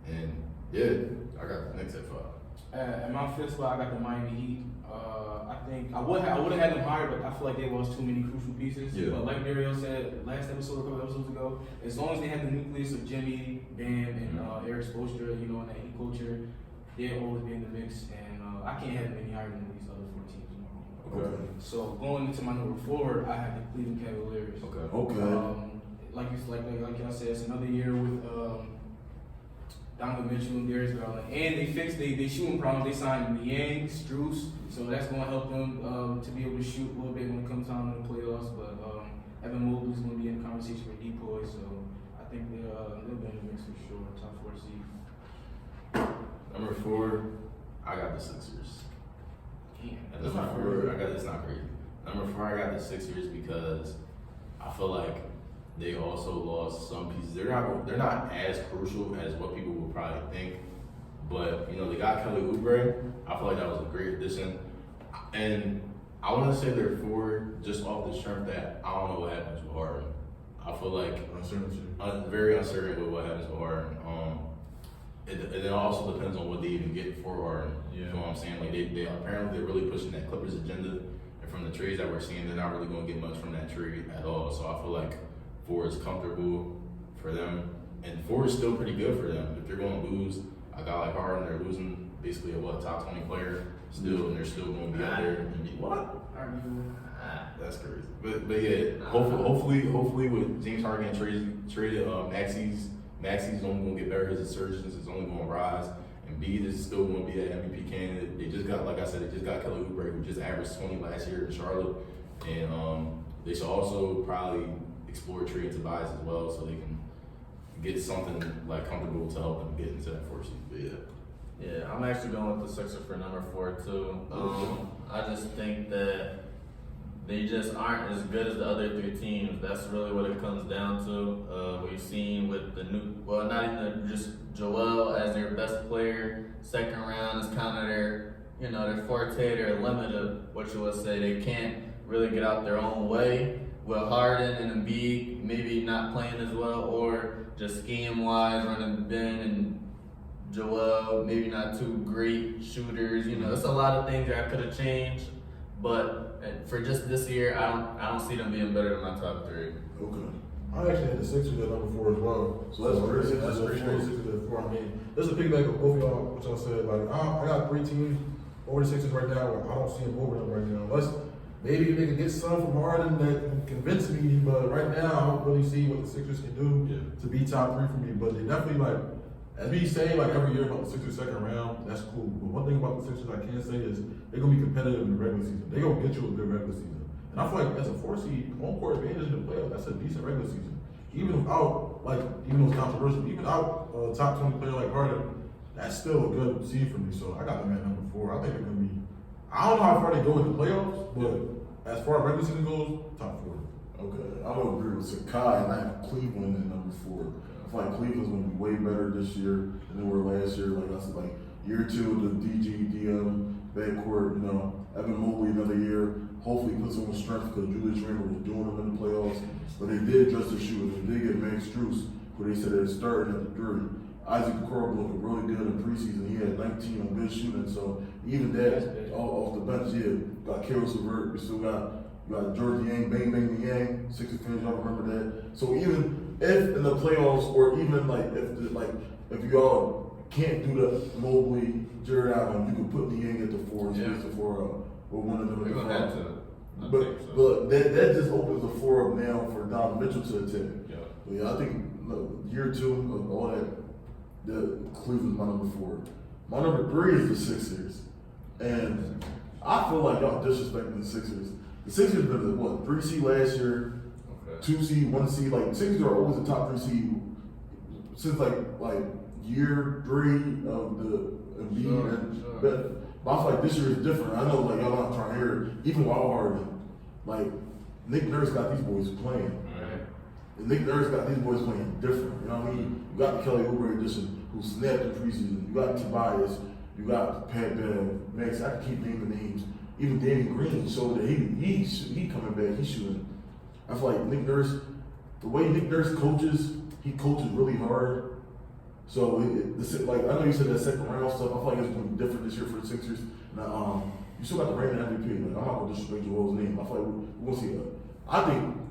And yeah, I got the Knicks at 5. At my 5th spot, I got the Miami Heat. I think I would have had them higher, but I feel like they lost too many crucial pieces. Yeah. But like Darriel said last episode, a couple episodes ago, as long as they have the nucleus of Jimmy, Bam, and Eric Spoelstra, you know, and that Heat culture, they'll always be in the mix. And I can't have them any higher than these other 4 teams. You know? Okay. So going into my number 4, I have the Cleveland Cavaliers. Okay. Like y'all said, it's another year with Donovan Mitchell and Darius Garland, and they fixed they shooting problem. They signed Niang, Strus, so that's going to help them to be able to shoot a little bit when it comes time in the playoffs. But Evan Mobley's going to be in the conversation with Depoy, so I think they'll be in the mix for sure. Top 4 seed. Number 4, I got the Sixers. Damn, At That's number not 4, crazy. it's not crazy. Number 4, I got the Sixers because I feel like they also lost some pieces. They're not as crucial as what people would probably think. But you know, they got Kelly Oubre. I feel like that was a great addition. And I want to say they're 4 just off the strength that I don't know what happens with Harden. I feel like uncertainty. very uncertain with what happens with Harden. It also depends on what they even get for Harden. You know what I'm saying? Like they apparently they're really pushing that Clippers agenda, and from the trades that we're seeing, they're not really going to get much from that trade at all. So I feel like 4 is comfortable for them, and 4 is still pretty good for them. If they're going to lose a guy like Harden, they're losing basically a top 20 player still, and they're still going to be out there and be what? That's crazy. But yeah, hopefully with James Harden getting traded, Maxey's only going to get better. His resurgence is only going to rise. And Embiid is still going to be that MVP candidate. They just got, like I said, they just got Kelly Oubre, who just averaged 20 last year in Charlotte. And they should also probably explore trading Tobias as well, so they can get something like comfortable to help them get into that 4 seed. But Yeah, I'm actually going with the Sixers for number 4 too. I just think that they just aren't as good as the other 3 teams. That's really what it comes down to. We've seen with the new, well, not even just Joel as their best player. Second round is kind of their, their forte, their limit of what you would say. They can't really get out their own way. With Harden and Embiid maybe not playing as well, or just scheme-wise running Ben and Joel, maybe not two great shooters. It's a lot of things that could have changed. But for just this year, I don't see them being better than my top 3. Okay. I actually had the Sixers at number 4 as well. So that's pretty Sixers at 4, Sixers at 4. I mean, there's a piggyback of both of y'all, what y'all said. Like, I got 3 teams over the Sixers right now. I don't see them over them right now. Unless maybe they can get some from Harden that can convince me. But right now, I don't really see what the Sixers can do to be top 3 for me. But they definitely, like, as we say, like, every year about the Sixers second round, that's cool. But one thing about the Sixers I can say is they're going to be competitive in the regular season. They're going to get you a good regular season. And I feel like as a 4 seed, home court advantage in the playoffs, that's a decent regular season. Even without, even though it's controversial, even without a top 20 player like Harden, that's still a good seed for me. So I got them at number 4. I think they're going to be, I don't know how far they go in the playoffs, but as far as regular season goes, top 4. Okay, I would agree with Saki, and I have Cleveland at number 4. I feel like Cleveland's going to be way better this year than they were last year. Like I said, like year 2 of the DG, DM, backcourt, Evan Mobley another year. Hopefully put some strength because Julius Randle was doing them in the playoffs. But they did address the shooters. They did get Max Strus, who they said they're starting at the 3. Isaac Okoro looking really good in preseason. He had 19 on good shooting. So even that off the bench, got Karis LeVert. We still got George Yang, Bang Bang Yang, 60 fans, y'all remember that. So even if in the playoffs, or even if y'all can't do the Mobley, Jared Allen, you can put the Yang at the 4 and space the 4 up. Or one of them. They're going to have to. But that just opens the 4 up now for Donovan Mitchell to attack. Yeah. But yeah, I think year 2 of all that, the Cleveland's my number 4. My number 3 is the Sixers. And I feel like y'all disrespecting the Sixers. The Sixers been the 3 seed last year, 2 seed, 1 seed. Like Sixers are always the top 3 seed since like year 3 of the Embiid and But I feel like this year is different. I know like y'all not trying to hear it. Even while Harden, like Nick Nurse got these boys playing. Right. And Nick Nurse got these boys playing different. You know what I mean? You got the Kelly Oubre edition who snapped in preseason. You got Tobias. You got Pat Bev. Max, I can keep naming names. Even Danny Green showed that he coming back. He's shooting. I feel like Nick Nurse, the way Nick Nurse coaches, he coaches really hard. So, I know you said that second round stuff. I feel like it's going to be different this year for the Sixers. Now, you still got the reigning MVP. Like, I'm not going to disrespect Joel's name. I feel like we're going to see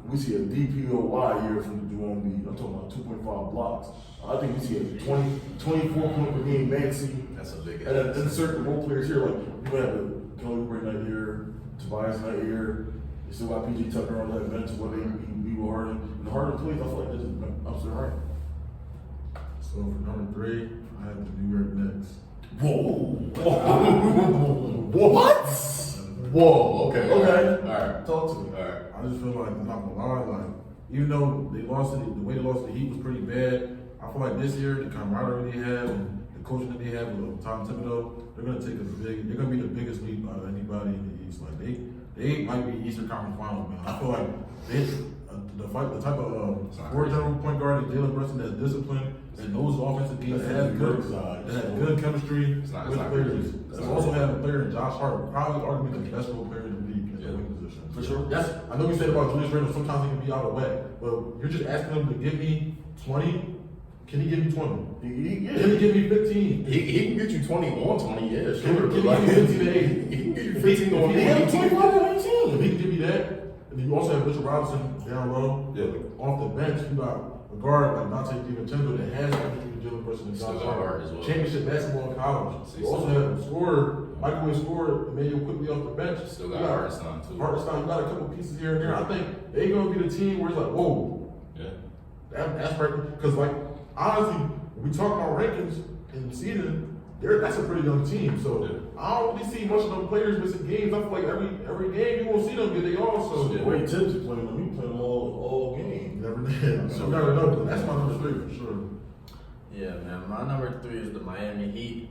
we see a DPOY year from the Joel Embiid. I'm talking about 2.5 blocks. I think we see a 24 point per game Maxey. that's a big. And then insert the role players here. Like, you have a Kelly Oubre night here, Tobias night here. You still got PG Tucker on that bench where they be with Harden. And the Harden plays, I feel like this is upside right. So for number 3, I have the New York Knicks. Whoa. What? Whoa. Okay. Okay. All right. Talk to me. All right. I just feel like, I'm not gonna lie, like, even though they lost it, the way they lost the Heat was pretty bad, I feel like this year, the camaraderie they have and the coaching that they have with Tom Thibodeau, they're gonna be the biggest lead out of anybody in the East. Like, they might be Eastern Conference Finals, man. I feel like the type of scoring general point guard that Jalen Brunson that's disciplined and knows offensive games, that has good chemistry with players. They also have a player in Josh Hart, probably arguably the best role player in the league in the wing position. For sure. Yes, I know we said about Julius Randle, sometimes he can be out of whack, but you're just asking him to give me 20. Can he give me 20? Can he give me 15? He can get you 20 on 20, yeah, Can sure. he give me 15 to 8? He can get you 15 on If he has 20. 25 to 18, if he can give me that, and you also have Mitchell Robinson down low. Yeah. Off the bench, you got a guard like Dante DiVincenzo that has chemistry with Jalen Brunson and Still Josh got Hart. Hart as well. Championship basketball in college. You also have a scorer, microwave scorer, Emmanuel quickly off the bench. Still got Hartenstein too. Hartenstein, you got a couple pieces here and there. I think they're gonna be the team where it's like, whoa, Yeah. that's right. Because like honestly, when we talk about rankings in the season, that's a pretty young team. So I don't really see much of them players missing games. I feel like every game you won't see them get they all. So The way Tibbs is playing them, he playing them all game. never did. So You never know, but that's my number 3 for sure. Yeah, man. My number 3 is the Miami Heat.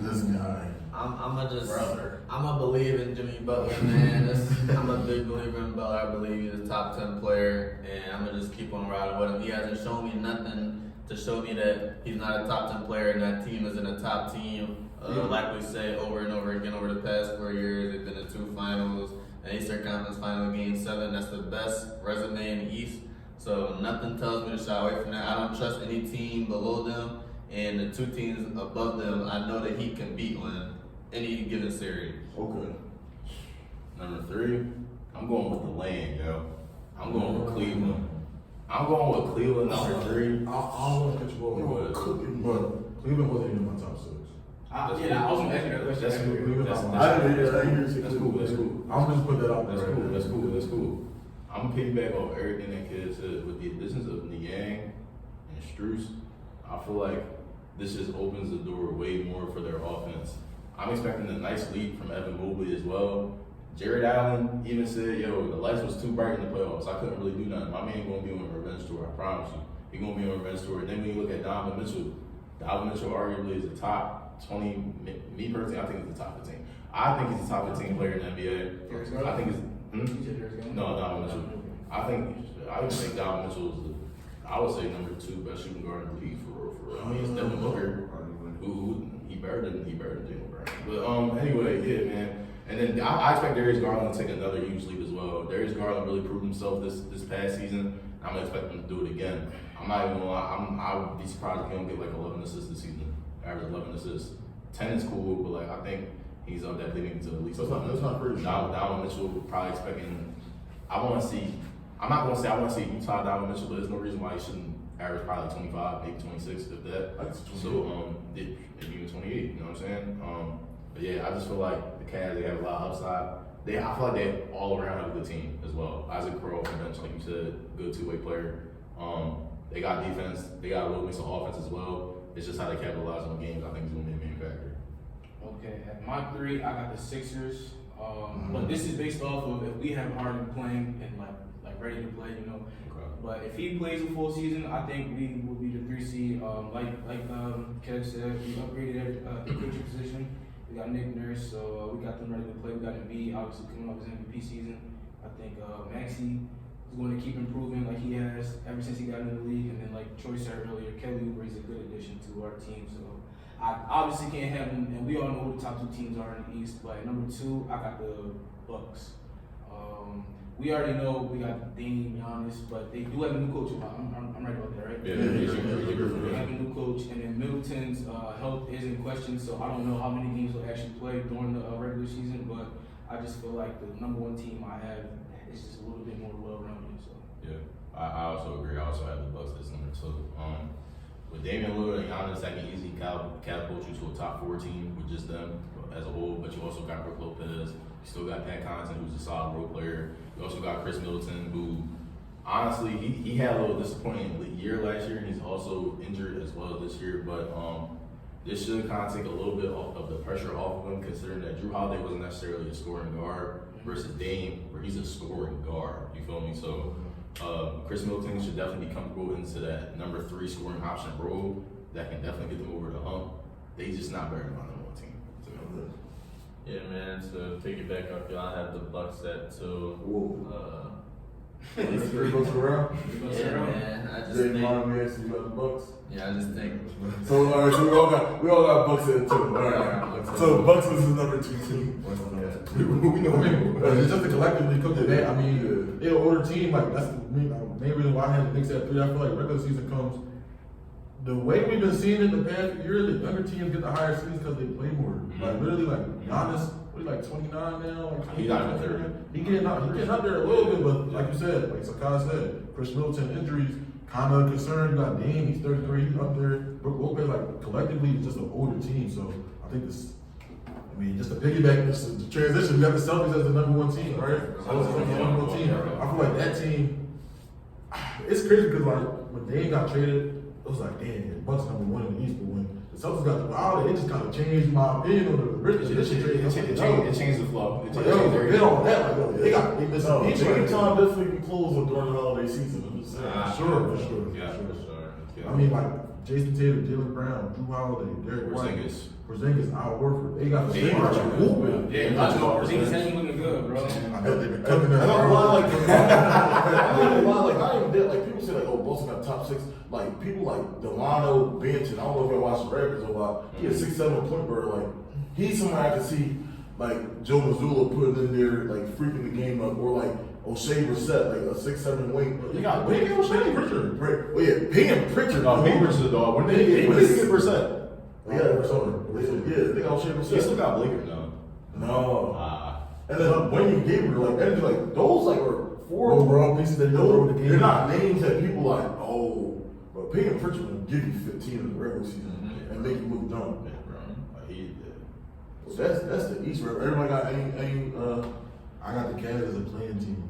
This guy. I'm a believer in Jimmy Butler, man. I'm a big believer in Butler. I believe he's a top 10 player, and I'm gonna just keep on riding with him. He hasn't shown me nothing to show me that he's not a top 10 player, and that team isn't a top team. Like we say over and over again over the past 4 years, they've been to 2 finals, an Eastern Conference Final Game 7. That's the best resume in the East. So nothing tells me to shy away from that. I don't trust any team below them, and the 2 teams above them, I know that he can beat on any given series. Okay. Number 3, I'm going with the land, yo. I'm going with Cleveland. I'm going with Cleveland number 3. I don't want to catch you over, but Cleveland wasn't even in my top 6. I was going to ask you that question. That's cool. Cleveland, I didn't hear that. That's cool. I'm just put that out there. That's cool. I'm gonna piggyback off everything that kid said with the additions of Niang and Strus. I feel like this just opens the door way more for their offense. I'm expecting a nice lead from Evan Mobley as well. Jared Allen even said, yo, the lights was too bright in the playoffs. I couldn't really do nothing. My man gonna be on a revenge tour, I promise you. He gonna be on a revenge tour. And then when you look at Donovan Mitchell arguably is the top 20, me personally, I think he's the top 15. I think he's the top 15 player in the NBA. I think he's, No, Donovan Mitchell. I would think Donovan Mitchell is I would say number 2 best shooting guard in the league for real. I mean, it's Devin Booker. He better than Jalen Brown. But anyway, yeah, man. And then I expect Darius Garland to take another huge leap as well. Darius Garland really proved himself this past season. I'm gonna expect him to do it again. I'm not even gonna lie. I would be surprised if he don't get like 11 assists this season. Average 11 assists. 10 is cool, but like I think he's up that leading to at least. That's not crazy. Donovan Mitchell probably expecting. I'm not gonna say I want to see Utah Donovan Mitchell, but there's no reason why he shouldn't average probably 25, maybe 26, if that. So maybe even 28. You know what I'm saying? But yeah, I just feel like the Cavs, they have a lot of upside. I feel like they all around have a good team as well. Isaac Crow off the bench, like you said, good 2-way player. They got defense, they got a little mix of offense as well. It's just how they capitalize on games. I think is gonna be a main factor. Okay, at my 3, I got the Sixers. But this is based off of if we have Harden playing and like ready to play, you know. Okay. But if he plays a full season, I think we will be the 3 seed. Like Kev said, we upgraded at the coaching position. We got Nick Nurse, so we got them ready to play. We got Embiid, obviously coming up his MVP season. I think Maxey is going to keep improving like he has ever since he got in the league. And then like Troy said earlier, Kelly Oubre is a good addition to our team. So I obviously can't have him, and we all know who the top 2 teams are in the East. But at number 2, I got the Bucks. We already know we got Dame, Giannis, but they do have a new coach. I'm right about that, right? Yeah. They have a new coach, and then Middleton's health is in question, so I don't know how many games he'll actually play during the regular season, but I just feel like the number 1 team I have is just a little bit more well-rounded. So. Yeah, I also agree. I also have the Bucks as number 2. With Damian Lillard and Giannis, that can easily catapult you to a top 4 team with just them as a whole. But you also got Brook Lopez. You still got Pat Connaughton, who's a solid role player. You also got Chris Middleton, who honestly he had a little disappointing year last year, and he's also injured as well this year. But this should kind of take a little bit of the pressure off of him, considering that Drew Holiday wasn't necessarily a scoring guard versus Dame, where he's a scoring guard. You feel me? So. Chris Middleton should definitely be comfortable into that number 3 scoring option role that can definitely get them over the hump. They just not better than my number 1 team. Yeah, man. To piggyback off y'all, I have the Bucks at 2. Let's go around. Yeah, man. I just Jay think. Monahan, so you got the Bucks. Yeah, I just think. So all right, so we all got Bucks at 2. All right. So Bucks is the number 2 team. We know it's just a collectively cook the bad. I mean, they're an older team. Like that's the main reason why I have the Knicks at 3. I feel like regular season comes. The way we've been seeing it the past few years, the younger teams get the higher seeds because they play more. Like literally, like Giannis, what like 29 now. Like, He's not even 30. He getting up there a little bit, but like you said, like Saki said, Chris Middleton injuries kind of a concern. You got Dame, he's 33, he's up there. Brook Lopez, like collectively, it's just an older team. So I think this. I mean, just to piggyback this the transition, we have the Celtics as the number 1 team, right? Celtics as the number 1 team. I feel like that team. It's crazy because like when Dame got traded, it was like, damn, the Bucks number one in the East, but when the Celtics got the wild, it just kind of changed my opinion on the Richards. It changed the flow. It But changed they everything. on that, like, yo, they missing No, beats game right now. time definitely be closed during the holiday season. I'm just saying. For sure. Yeah, for sure. I mean, like Jason Tatum, Jalen Brown, Drew Holiday, Derek White, Porzingis, Al Horford. They got the They stars. are moving. Yeah, Porzingis ain't looking good, bro. I bet they've been And cooking I that. don't lie, like, bro. not even that. Like, people say, like, oh, Boston got top 6. Like, people like Delano, Benton, I don't know if y'all watch the Raptors a lot. He had 6'7" point guard. Like, he's someone I can see, like, Joe Mazzulla putting in there, like, freaking the game up. Or, like, O'Shea Brissett, like, a 6'7" wing. You got Big O'Shea Pritchard. Well, yeah, Payne Pritchard. No, Baker's the dog. When did he get percent? Yeah, they got O'Shea Brissett. He still got Blaker though. No. And then Wayne Gabriel, like, and like, those, like, are four Overall pieces that know the game. They're not names that people like, oh, but Payton Pritchard will give you 15 in the regular season and make you look dumb. Yeah, bro. Like he did. So that's the East. Everybody got any I got the Cavs as a playing team.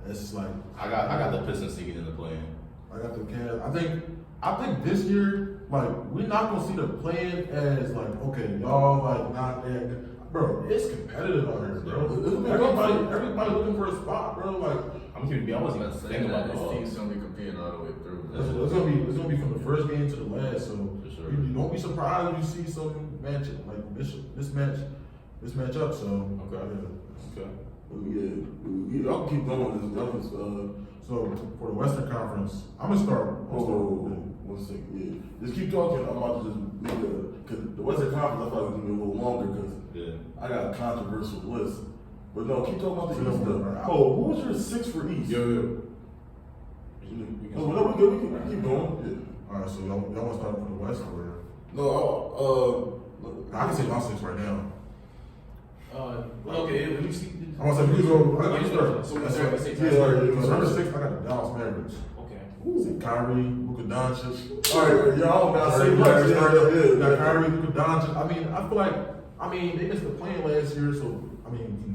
That's just like I got the Pistons sneaking in the play-in. I got the Cavs. I think this year, like, we're not gonna see the playing as like, okay, y'all like not that good. Bro, it's competitive out here, bro. Everybody looking for a spot, bro. Like, I'm gonna be. I wasn't even thinking about this the team's Hawks. gonna be competing all the way through. it's gonna be from the first game to the last. So For sure. you don't be surprised if you see some mismatch up. So Okay. yeah, y'all can keep going. That was So for the Western Conference, I'm gonna start. one second. Yeah, just keep talking. I'm about to just make because the Western Conference I thought it was gonna be a little longer because Yeah. I got a controversial list. But no, keep talking about the So, East though. Oh, who was your 6 for East? Yo. Oh, no, we good. We can keep going. All right, so y'all want to start from the West or? Yeah. No, I can say my 6 right now. Okay, let me see. I want to say we go. I can start. So let's start. Yeah, all right, So number 6, I got the Dallas Mavericks. Okay. Kyrie, Luka Doncic. all right, y'all got to say much. Got Kyrie, Luka Doncic. I feel like, they missed the play last year, so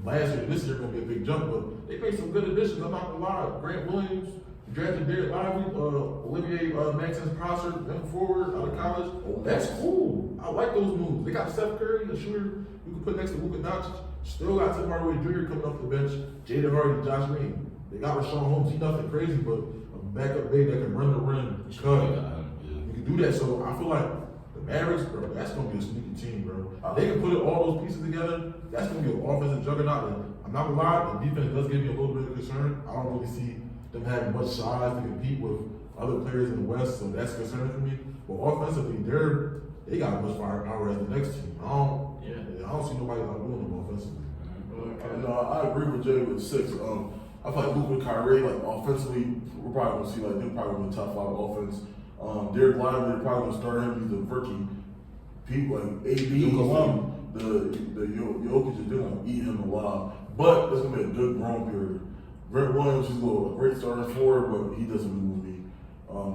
last year, this year gonna be a big jump, but they made some good additions. I'm not gonna lie. Grant Williams, drafted Derek Lively, Olivier Maxence Prosser, them forward out of college. That's cool. I like those moves. They got Steph Curry, a shooter you can put next to Luka Doncic. Still got Tim Hardaway Jr. coming off the bench. Jaden Hardy, Josh Green. They got Rashawn Holmes. He's nothing crazy, but a backup big that can run the rim, cut. You can do that. So I feel like the Mavericks, bro, that's gonna be a sneaky team, bro. They can put all those pieces together. That's gonna be an offensive juggernaut. And I'm not gonna lie, the defense does give me a little bit of concern. I don't really see them having much size to compete with other players in the West, so that's concerning for me. But offensively, they got as much firepower as the next team. I don't see nobody outdoing them offensively. No, I agree with Jay with 6. I feel like Luka and Kyrie, like offensively, we're probably gonna see like they're probably gonna be top 5 offense. Derek Lively, they're probably gonna start him. He's a rookie. People like AD, the Jokic is gonna eat him alive. But it's gonna be a good growing period. Grant Williams is a great starting forward, but he doesn't move me.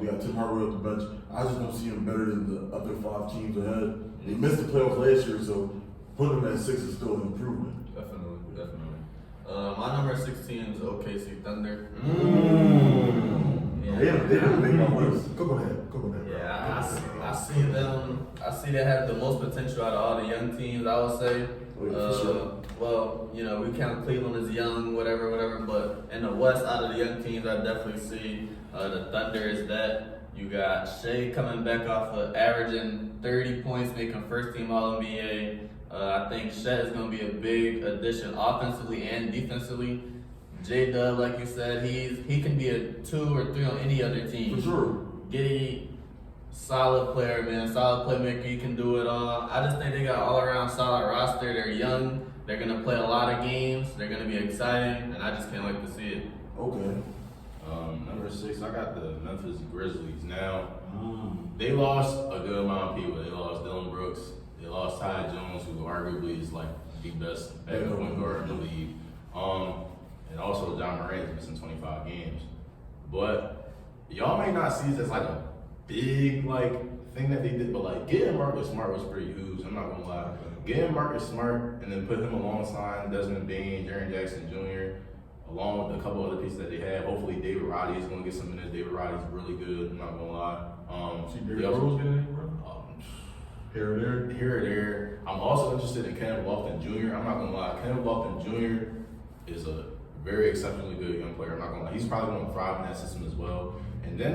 They got Tim Hardaway off the bench. I just don't see him better than the other 5 teams ahead. They missed the playoffs last year, so putting them at 6 is still an improvement. Definitely. My number 16 is OKC Thunder. They didn't make my list. Cook on that. Yeah, I see them. I see they have the most potential out of all the young teams. I would say. For sure. Well, we count Cleveland as young, whatever. But in the West, out of the young teams, I definitely see the Thunder is that. You got Shea coming back off of averaging 30 points, making first team All NBA. I think Shea is going to be a big addition offensively and defensively. J-Dub, like you said, he can be a 2 or 3 on any other team. For sure. Giddy, solid player, man. Solid playmaker. He can do it all. I just think they got all around solid roster. They're young. They're going to play a lot of games. They're going to be exciting, and I just can't wait to see it. Okay. Number 6, I got the Memphis Grizzlies. Now, they lost a good amount of people. They lost Dylan Brooks. They lost Ty Jones, who arguably is like the best backup point guard in the league. And also John Morant is missing 25 games. But y'all may not see this as like a big thing that they did, but getting Marcus Smart was pretty huge. I'm not gonna lie. Getting Marcus Smart and then put him alongside Desmond Bain, Jaren Jackson Jr., along with a couple other pieces that they have. Hopefully David Roddy is going to get some minutes. David Roddy's really good. I'm not gonna lie. See they Derrick also- Rose getting any, bro? Here or there? Here or there. I'm also interested in Kenneth Lofton Jr. I'm not gonna lie. Kenneth Lofton Jr. is a very exceptionally good young player. I'm not gonna lie. He's probably gonna thrive in that system as well. And then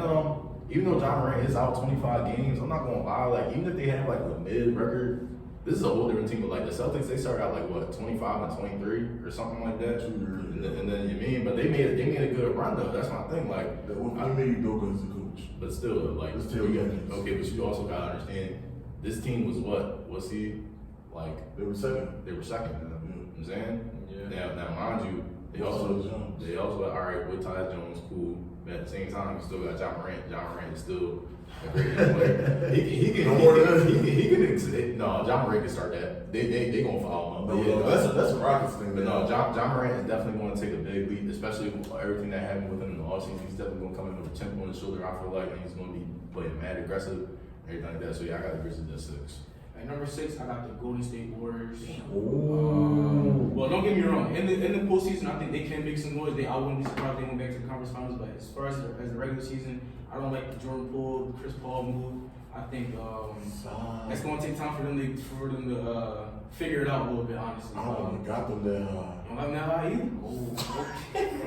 even though John Morant is out 25 games, I'm not gonna lie. Like even if they have like a mid record, this is a whole different team. But like the Celtics, they started out like what 25 and 23 or something like that. And then you mean, but they made a good run though. That's my thing. Like I made Udoka as a coach. but still, like It's still games. okay. But you also gotta understand, this team was what? What's he like? They were second. They were second. You know what I'm saying? Yeah. Now, mind you, they Also Jones. all right with Tyus Jones, cool. But at the same time, you still got John Morant. John Morant is still a great young player. He can. No, John Morant can start that. They gonna follow him. But yeah, That's a Rockets thing. but no, John Morant is definitely going to take a big leap, especially with everything that happened with him in the offseason. He's definitely going to come in with a chip on his shoulder, I feel like, and he's going to be playing mad aggressive, everything like that. So yeah, I got the Grizzlies at 6. At number 6, I got the Golden State Warriors. Ooh. Well, don't get me wrong. In the postseason, I think they can make some noise. I wouldn't be surprised if they went back to the conference finals. But as far as the regular season, I don't like the Jordan Poole, Chris Paul move. I think it's going to take time for them to figure it out a little bit. Honestly, I don't even got them that high. you don't have them that high either.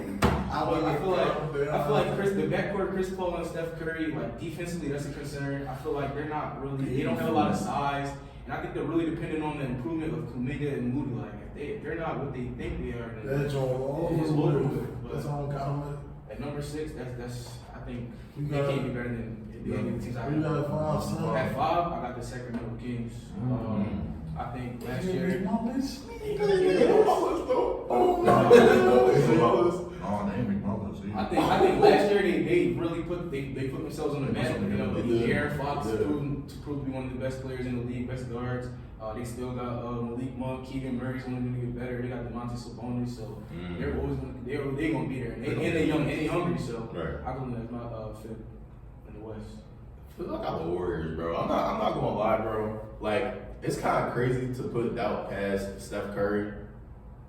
I feel like the backcourt, Chris Paul and Steph Curry, like defensively, that's a concern. I feel like they don't have a lot of size, and I think they're really dependent on the improvement of Kuminga and Moody. Like if they're not what they think they are, then That's all it's over over with. with. That's all I'm counting. At number 6, that's I think You they got- can't be better than the other teams I You got a 5, son. At 5, I got the Sacramento Kings. I think last year. Oh, they ain't make my list. I think last year they really put themselves on the map. You know, They did. Aaron Fox Yeah. proved to be one of the best players in the league, best guards. They still got Malik Monk, Keegan Murray's only going to get better. They got DeMonte Sabonis, so they're always gonna be there. And they young and they hungry, so Right. I got them as my 5th in the West. Look at the Warriors, bro. I'm not gonna lie, bro. Like it's kind of crazy to put doubt past Steph Curry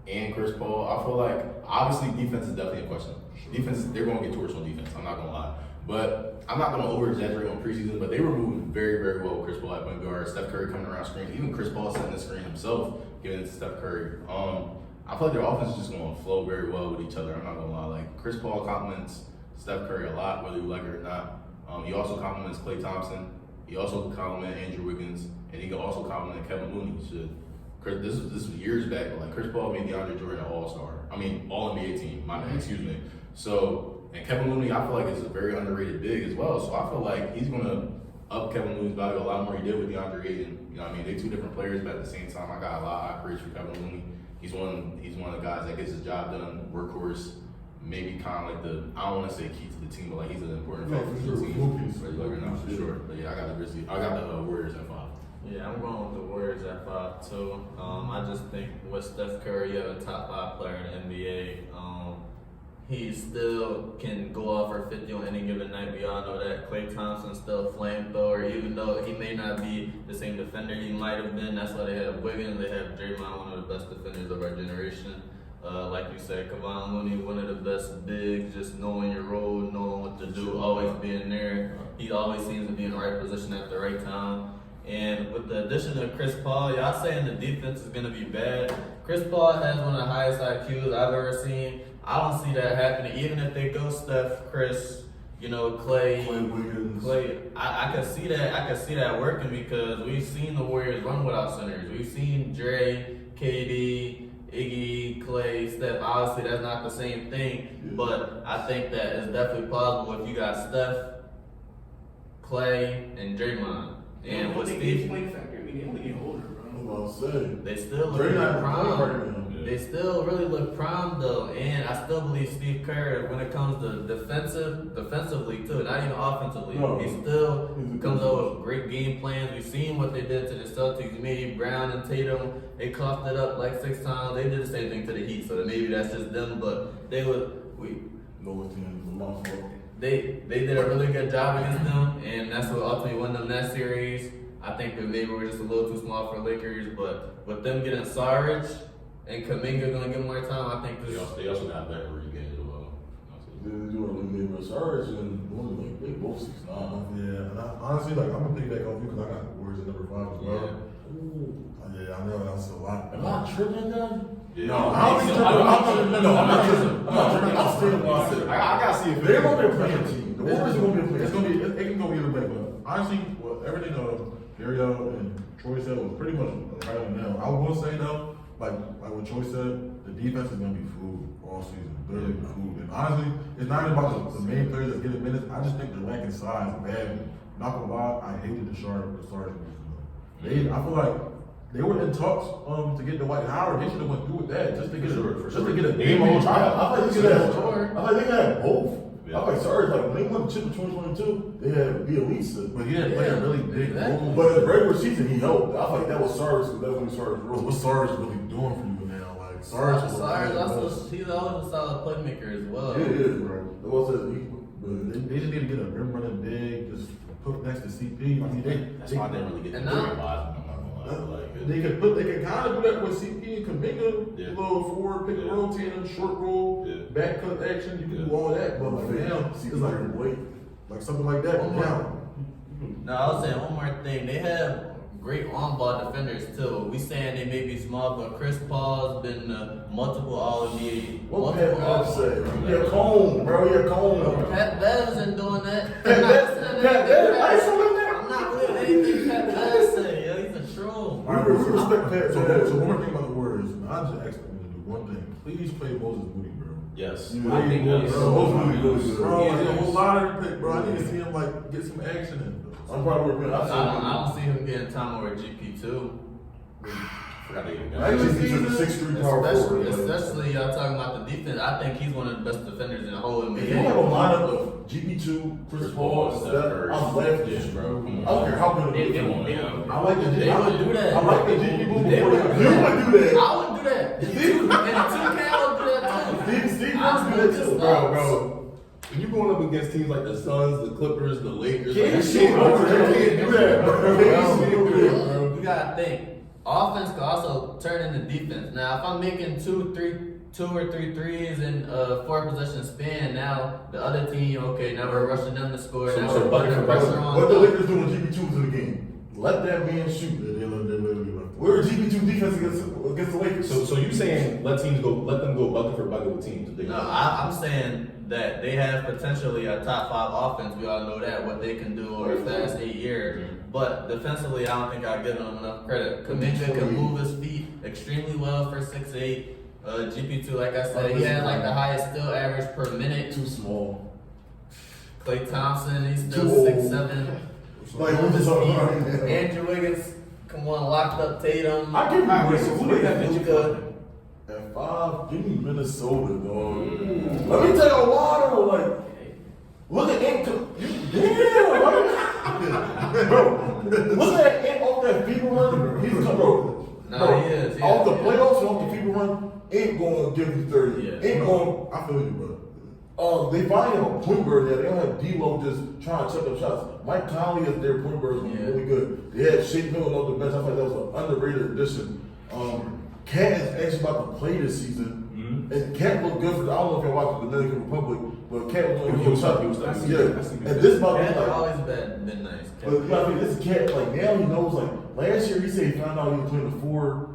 and Chris Paul. I feel like obviously defense is definitely a question. Defense, they're gonna get torched on defense. I'm not gonna lie, but I'm not gonna over exaggerate on preseason. But they were moving very, very well with Chris Paul at point guard. Steph Curry coming around screen. Even Chris Paul setting the screen himself, giving it to Steph Curry. I feel like their offense is just gonna flow very well with each other. I'm not gonna lie. Like Chris Paul compliments Steph Curry a lot, whether you like it or not. He also compliments Klay Thompson. He also compliments Andrew Wiggins, and he can also compliment Kevin Looney. Shit. This was years back, but like Chris Paul made DeAndre Jordan an All-Star. I mean, All NBA team. My bad, excuse me. So, and Kevin Looney, I feel like is a very underrated big as well. So I feel like he's gonna up Kevin Looney's value a lot more. He did with DeAndre Ayton. You know what I mean? They're two different players, but at the same time, I got a lot of praise for Kevin Looney. He's one of the guys that gets his job done, workhorse. Maybe kind of like I don't want to say key to the team, but like he's an important factor for the team. Whether you like it or not, for sure. But yeah, I got the Warriors at 5. Yeah, I'm going with the Warriors at 5 too. I just think with Steph Curry, a top 5 player in the NBA, he still can go off for 50 on any given night. We all know that. Klay Thompson's still a flamethrower, even though he may not be the same defender he might have been. That's why they have Wiggins. They have Draymond, one of the best defenders of our generation. Like you said, Kevon Looney, one of the best bigs, just knowing your role, knowing what to do, always being there. He always seems to be in the right position at the right time. And with the addition of Chris Paul, y'all saying the defense is going to be bad. Chris Paul has one of the highest IQs I've ever seen. I don't see that happening. Even if they go Steph, Chris, Klay, Wiggins. I can see that. I can see that working because we've seen the Warriors run without centers. We've seen Dre, KD, Iggy, Klay, Steph. Obviously, that's not the same thing, but I think that it's definitely plausible if you got Steph, Klay, and Draymond. And with Steve, playing factor, I mean, they only getting older, bro. I'm about to say. they still look Dre not prime. right now. They still really look prime though, and I still believe Steve Kerr when it comes to defensively too, not even offensively. No. He still He's a comes good up with great game plans. We've seen what they did to the Celtics. Maybe Brown and Tatum, they coughed it up like 6 times. They did the same thing to the Heat, so maybe that's just them. But they No, it's the end of the month. they did a really good job against them, and that's what ultimately won them that series. I think that maybe we're just a little too small for Lakers, but with them getting Sarge, and Kuminga gonna get more time. I think They also got better again as well. They do eliminate Sarge and only like they both 6'9". Yeah, and honestly, like I'm gonna piggyback off you because I got the Warriors at number 5 as well. Yeah, I know that's a lot. Am I tripping then? Yeah. No, I don't think I'm not tripping. I'm not tripping. I'm staying I with gotta see if They're gonna be a playing team. The Warriors are gonna be a playing It's team. gonna be. It can go either way, but honestly, well, everything Darriel and Troy said was pretty much right on the nail. I will say though, like what Troy said, the defense is gonna be food all season. Literally food. And honestly, it's not even about the main players that get minutes. I just think they're lacking size badly. Not gonna lie, I hated the Sarge. I feel like they were in talks to get Dwight Howard. They should have went through with that just to get to get a game on trial. I thought they could have. I thought they could have both. Yeah. I thought Sarge like when they won the chip in 2022, they had Bielisa. But he didn't play a really big role. But in the regular season, he helped. I think that was Sarge because that was when Sarge role. What's Sarge really doing for you now? Like Sarge He's always a solid playmaker as well. Yeah, it is, bro. It wasn't. They just need to get a rim running big, just put next to CP. I mean, That's why I didn't really get the And three now- wise. Like, they can kind of do that with CP and Kuminga, Yeah. little forward pick and roll, tandem, short roll, Yeah. back cut action. You can Yeah. do all that, but like now it's like something like that. But now, No, I was saying one more thing. They have great on-ball defenders too. We saying they may be small, but Chris Paul's been multiple All-NBA. What Pat Bev say? Yeah, Cone, bro. Yeah, Cone. Pat Bev isn't doing that. Pat I'm not Bev, listening to Pat anything Bev, I ain't saying that. I'm not with anything Pat Bev say. Yo, he's a troll. We respect Pat so Bev. one more thing about the Warriors, I just asked them to do one thing. Please play Moses Moody, bro. yes. Yeah, I think Moses Moody really good. Bro, Yeah. he's a whole lottery pick, bro. I need to see him like get some action in. I'm probably working. I don't see him getting time over GP2. Forgot to get Actually, he's a 6'3" power forward. Especially y'all talking about the defense. I think he's one of the best defenders in the whole If you have a NBA. lineup of GP2, Chris Paul, and Steph, I'm laughing at you, bro. I don't care how good it is. I like the They would do that. I like the GP move They before would. they You would do that. I would do that. And the 2K would do that too. Steve I Kerr would do that just too, stop. bro. When you going up against teams like the Suns, the Clippers, the Lakers, Can't like, shoot over there. Can't do that, bro. Can't do that, bro. You gotta think. Offense can also turn into defense. Now, if I'm making two or three threes in a 4-possession span, now the other team, okay, now we're rushing them to score. Now we're putting the pressure on What the them. Lakers doing with GP2s in the game? Let that man shoot. They literally left. We're GP2 defense against the Lakers. So you saying let them go bucket for bucket with teams? If they No, I'm saying that they have potentially a top 5 offense. We all know that, what they can do over the last 8 years. But defensively, I don't think I've given them enough credit. Kuminga can move his feet extremely well for 6'8". GP2, like I said, he has like the highest steal average per minute. Too small. Klay Thompson, he's still Too old. 6'7". Like, Move his we're feet. Andrew Wiggins, come on, locked up Tatum. I give you Alright, this. so who they have Luka. At 5, give me Minnesota, dog. Let me tell you why, though. Like, look at Ant. Bro, look at Ant off that fever run. He's coming, bro. No, he is. Off the playoffs and off the fever run, ain't going to give you 30. Yeah. Ain't going. I feel you, bro. They finally have a point guard there. They don't have D-Lo just trying to check up shots. Mike Conley is their point guard, is really good. They had Shake Milton off the bench. I thought that was an underrated addition. Cat is actually about to play this season. And Cat looked good for I don't know if you watched the Dominican Republic, but Cat was He was tough. Yeah. And this about That's like, always been nice. but you gotta think, this is Cat, like now he knows, like last year he said he found out he was playing the 4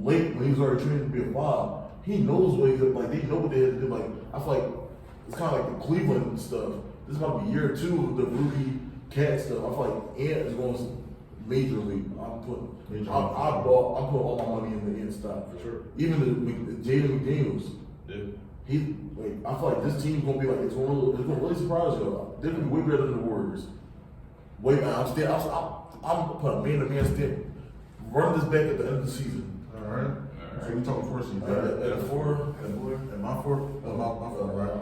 late when he was already training to be a 5. He knows what he's like, they know what they had to do. Like, I feel like it's kind of like the Cleveland stuff. This is about to be year 2 of the Rudy Cat stuff. I feel like Ant is going major league. I'm putting all my money in the Ant stock for sure. Even the Jaden McDaniels. Yeah. I feel like this team's gonna be like it's gonna really surprise you. They're gonna be way better than the Warriors. Wait, man, I'm putting man-to-man stick. Run this back at the end of the season. All right. So we talking 4 seed. At a 4, At my 4? My 4, right?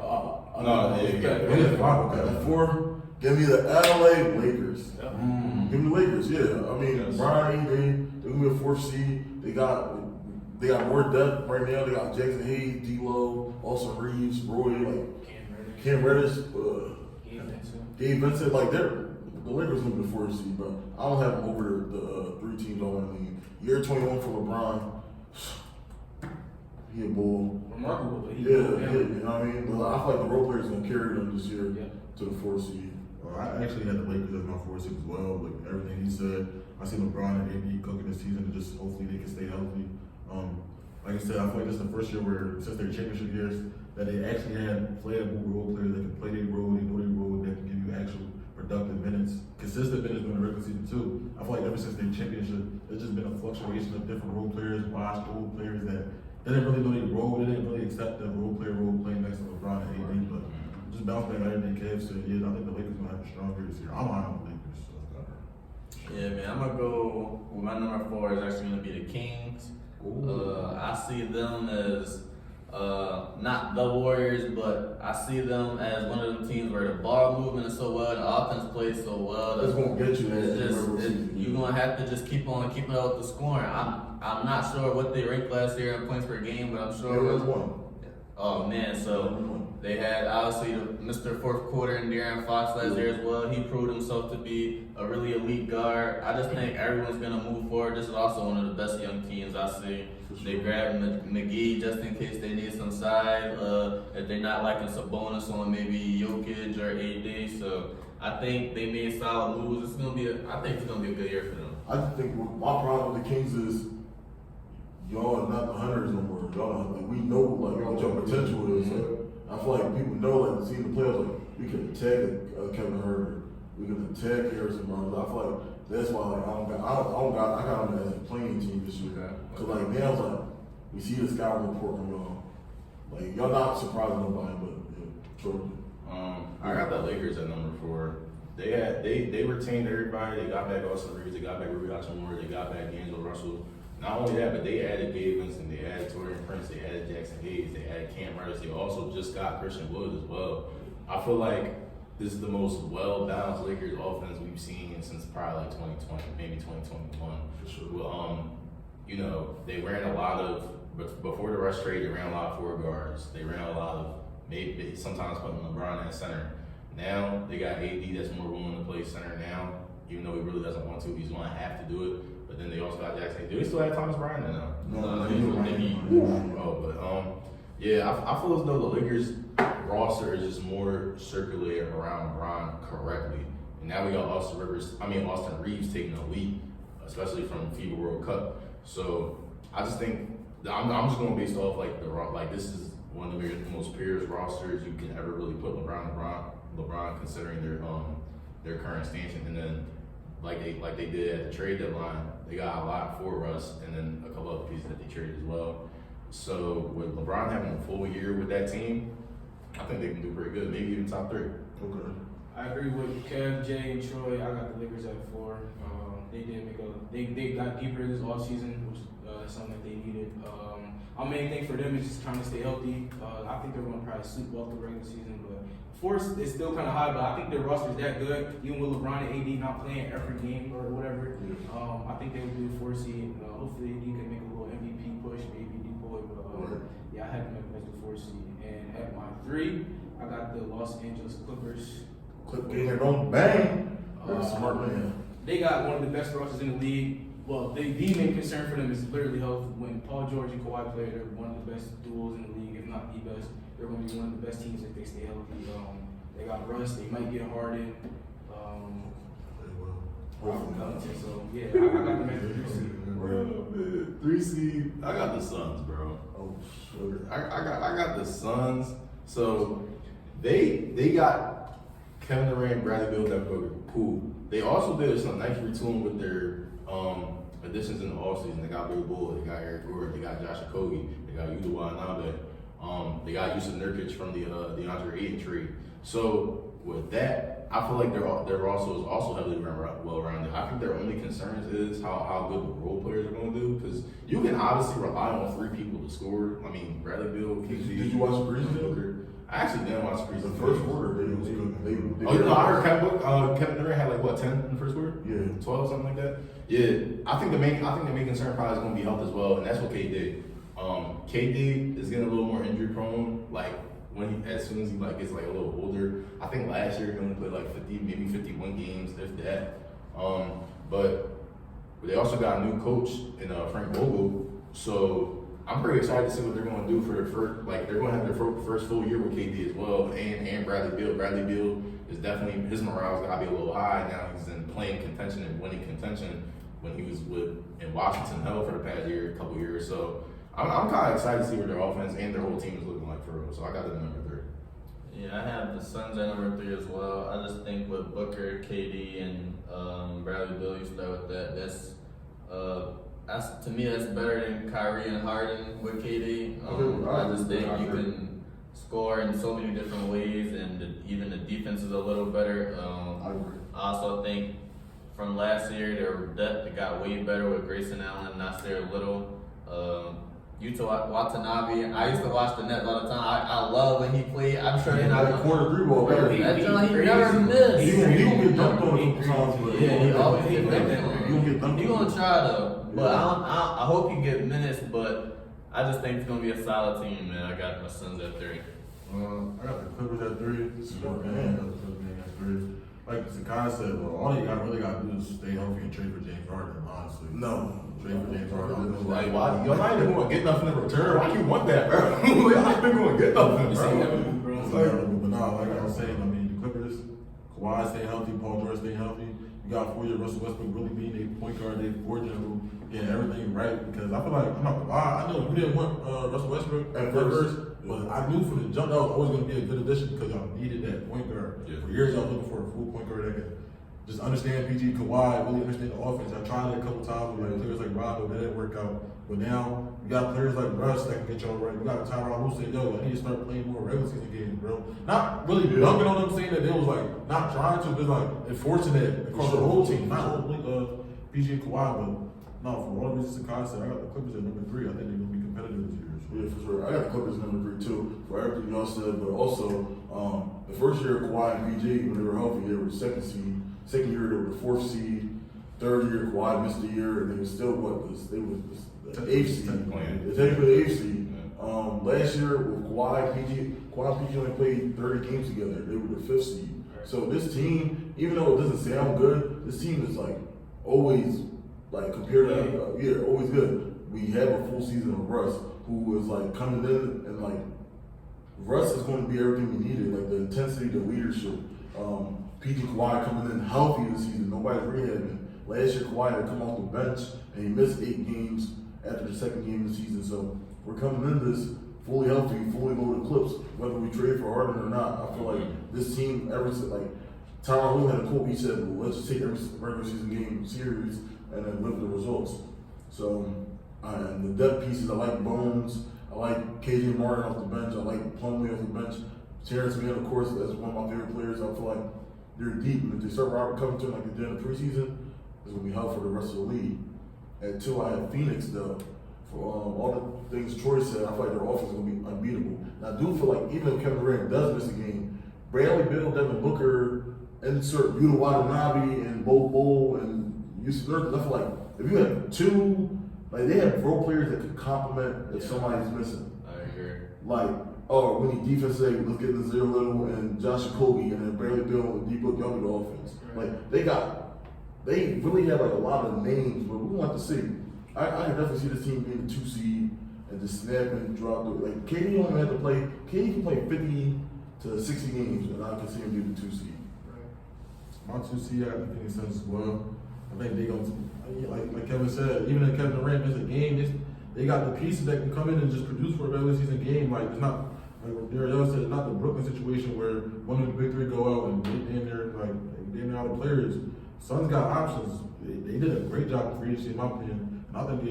No, yeah, It is 5, At okay. 4, give me the LA Lakers. Give me the Lakers, yeah. I mean, Yes. Brian, they're gonna be a 4th seed. They got more depth right now. They got Jackson Hayes, D-Lo, Austin Reeves, Roy, like Cam Reddish, Gabe Vincent. Like the Lakers gonna be the 4th seed, but I don't have them over the 3 teams I want to lead. Year 21 for LeBron. He a bull. remarkable, but he Yeah, you know what I mean? But I feel like the role players gonna carry them this year Yeah. to the 4th seed. I actually had the Lakers as my 4-6 as well. Like everything he said, I see LeBron and AD cooking this season. And just hopefully they can stay healthy. Like I said, I feel like this is the first year where since their championship years that they actually had playable role players that can play their role, they know their role, that can give you actual productive minutes, consistent minutes during the regular season too. I feel like ever since their championship, there's just been a fluctuation of different role players, washed old players that they didn't really know their role. They didn't really accept the role playing next to LeBron and AD, but just bounce back like everything Kev said. Yeah, I think the Lakers gonna have a strong year this year. I'm on the Lakers. So. Yeah, man, I'm gonna go with my number 4 is actually gonna be the Kings. I see them as not the Warriors, but I see them as one of them teams where the ball movement is so well, the offense plays so well. That's gonna get you It's there. you're gonna have to just keep on keeping up with the scoring. I'm not sure what they ranked last year in points per game, but I'm sure. There was one. Oh man, so they had obviously Mr. Fourth Quarter and De'Aaron Fox last year as well. He proved himself to be a really elite guard. I just think everyone's gonna move forward. This is also one of the best young teams I see. They grabbed McGee just in case they need some size. If they're not liking Sabonis on maybe Jokic or AD, so I think they made solid moves. I think it's gonna be a good year for them. I think my problem with the Kings is y'all are not the hunters no more. Y'all are, like, we know like what your potential is. Like, I feel like people know like seeing the players like we can attack Kevin Herter, we can attack Harrison Barnes. I feel like that's why like I got them as a playing team this year. Cause like now it's like we see this guy report coming on. Like y'all not surprising nobody, but yeah, Jordan. I got the Lakers at number 4. They retained everybody. They got back Austin Reeves. They got back Rudy Hachimura. They got back D'Angelo Russell. Not only that, but they added Gabe Vincent, they added Torian Prince, they added Jackson Hayes, they added Cam Reddish. They also just got Christian Wood as well. I feel like this is the most well-balanced Lakers offense we've seen since probably like 2020, maybe 2021. For sure. Well, you know, they ran a lot of, but before the rush trade, they ran a lot of forward guards. They ran a lot of, maybe sometimes putting LeBron at center. Now they got AD that's more willing to play center now, even though he really doesn't want to. He's going to have to do it. But then they also got Jackson. Do they still have Thomas Bryant now? No, Yeah, I feel as though the Lakers roster is just more circulated around LeBron correctly. And now we got Austin Reeves taking the lead, especially from FIBA World Cup. So I just think I'm just going based off like this is one of the most purest rosters you can ever really put LeBron considering their current stance. And then like they did at the trade deadline, they got a lot for Russ and then a couple other pieces that they traded as well. So with LeBron having a full year with that team, I think they can do pretty good, maybe even top 3. Okay. I agree with Kev, Jay, and Troy. I got the Lakers at 4. They got deeper this offseason, which is something that they needed. Our main thing for them is just trying to stay healthy. I think they're going to probably sleep off the regular season, but 4 is still kind of high. But I think their roster is that good, even with LeBron and AD not playing every game or whatever. I think they will do a 4 seed. Hopefully, AD can make a little MVP push, maybe D-boy. But yeah, I have them as the 4 seed. And at my 3, I got the Los Angeles Clippers. Clip game here, don't bang. That's a smart man. They got one of the best rosters in the league. Well, the main concern for them is literally health. When Paul George and Kawhi play, they're one of the best duos in the league, if not the best. They're going to be one of the best teams if they stay healthy. They got Russ. They might get Harden. So yeah, I got them at the 3 seed. 3 seed. I got the Suns, bro. Oh, sure. I got the Suns. So they got Kevin Durant, Bradley Beal, Devin Booker. Cool. They also did some nice retooling with their additions in the offseason. They got Bill Bull, they got Eric Gordon, they got Josh Okogie, they got Yuta Watanabe. They got Yusuf Nurkic from the DeAndre Ayton trade. So with that, I feel like their roster is also heavily well-rounded. I think their only concerns is how good the role players are going to do, because you can obviously rely on 3 people to score. I mean, Bradley Beal, KD. Did you watch Breeze? I actually didn't watch Breeze. The first quarter, they was good. I heard Kevin Durant had like what 10 in the first quarter? Yeah. 12, something like that. Yeah, I think the main concern probably is going to be health as well, and that's what KD did. KD is getting a little more injury prone. Like as soon as he gets a little older. I think last year he only played like 50, maybe 51 games, if that. But they also got a new coach in Frank Vogel. So I'm pretty excited to see what they're going to do for like they're going to have their first full year with KD as well, and Bradley Beal. Bradley Beal is definitely his morale's got to be a little high now. He's in playing contention and winning contention when he was in Washington hell for the past couple years. So I'm kind of excited to see what their offense and their whole team is looking like for real. So I got them number 3. Yeah, I have the Suns at number 3 as well. I just think with Booker, KD, and Bradley Beal, you start with that. That's to me that's better than Kyrie and Harden with KD. I just think you can score in so many different ways, and even the defense is a little better. I agree. I also think from last year their depth got way better with Grayson Allen, Nasir Little. Yuta Watanabe. I used to watch the Nets all the time. I love when he played. I'm sure they're not That corner 3 ball, Bro, man. That joint he never missed. He gonna get dunked on a couple times, but Yeah, he always he get gonna dunked get dunked on. He gonna try though, but Yeah. I hope he get minutes. But I just think it's gonna be a solid team, man. I got my Suns at 3. I got the Clippers at 3. Smart man. I got the Clippers at 3. Like Sakai said, well, all you really got to do is stay healthy and trade for James Harden, honestly. No. Trade for James Harden. Like, why? Y'all not even going to get nothing in return. Why you want that, bro? Y'all not even going to get nothing, You see bro. that, bro. It's terrible, but nah, like I was saying, I mean, the Clippers, Kawhi staying healthy, Paul George staying healthy. You got 4-year Russell Westbrook really being a point guard, they forging who getting everything right. Because I feel like, I'm not gonna lie, I know we didn't want Russell Westbrook at first, but I knew from the jump that was always going to be a good addition because y'all needed that point guard. Yeah. For years, y'all looking for a full point guard that could just understand PG, Kawhi, really understand the offense. I tried it a couple times with like players like Rondo, that didn't work out. But now you got players like Russ that can get y'all right. You got Tyronn Lue saying, yo, I need to start playing more regular season games, bro. Not really dunking on them, saying that they was like not trying to, but like enforcing that across the whole team. Not only PG and Kawhi, but no, for all the reasons Sakai said, I got the Clippers at number 3. I think they're gonna be competitive this year. So. Yeah, for sure. I got the Clippers number 3 too, for everything y'all said, but also the first year of Kawhi and PG, when they were healthy, they were second seed. Second year they were the 4th seed. Third year Kawhi missed a year, and they were still they were the 8th seed. They technically the 8th seed. Last year with Kawhi and PG only played 30 games together. They were the 5th seed. So this team, even though it doesn't sound good, this team is like always like compared to always good. We have a full season of Russ, who is like coming in and like Russ is going to be everything we needed, like the intensity, the leadership. PG Kawhi coming in healthy this season. Nobody's rehabbing. Last year Kawhi had come off the bench and he missed 8 games after the second game of the season. So we're coming in this fully healthy, fully loaded Clips, whether we trade for Harden or not. I feel like this team, like Tyronn Lue had a quote. He said, well, "Let's just take every regular season game series and then live the results." So and the depth pieces, I like Bones. I like KJ Martin off the bench. I like Plumlee off the bench. Terrence Mann, of course, that's one of my favorite players. I feel like they're deep. And if they start Robert Covington like they did in the preseason, it's going to be hell for the rest of the league. At 2, I have Phoenix, though. For all the things Troy said, I feel like their offense is going to be unbeatable. And I do feel like even if Kevin Durant does miss a game, Bradley Beal, Devin Booker, insert Yuta Watanabe and Bo and Yusuf Nurkic, I feel like if you have 2, like they have role players that could complement if somebody's missing. I agree. Like, oh, we need defense today, let's get Nazir Little and Josh Okogie and then Bradley Beal and D-Book, y'all do the offense. Like, they really have like a lot of names, but we want to see. I can definitely see this team being the 2 seed and just snap and drop. Like, KD only had to play, KD can play 50 to 60 games, and I can see him be the 2 seed. My 2 seed, I got the Phoenix Suns as well. I think they going to, like Kevin said, even if Kevin Durant misses a game, they got the pieces that can come in and just produce for a regular season game. Like, it's not, like what Darriel said, it's not the Brooklyn situation where one of the big 3 go out and they're out of players. Suns got options. They did a great job of free agency, in my opinion. And I think they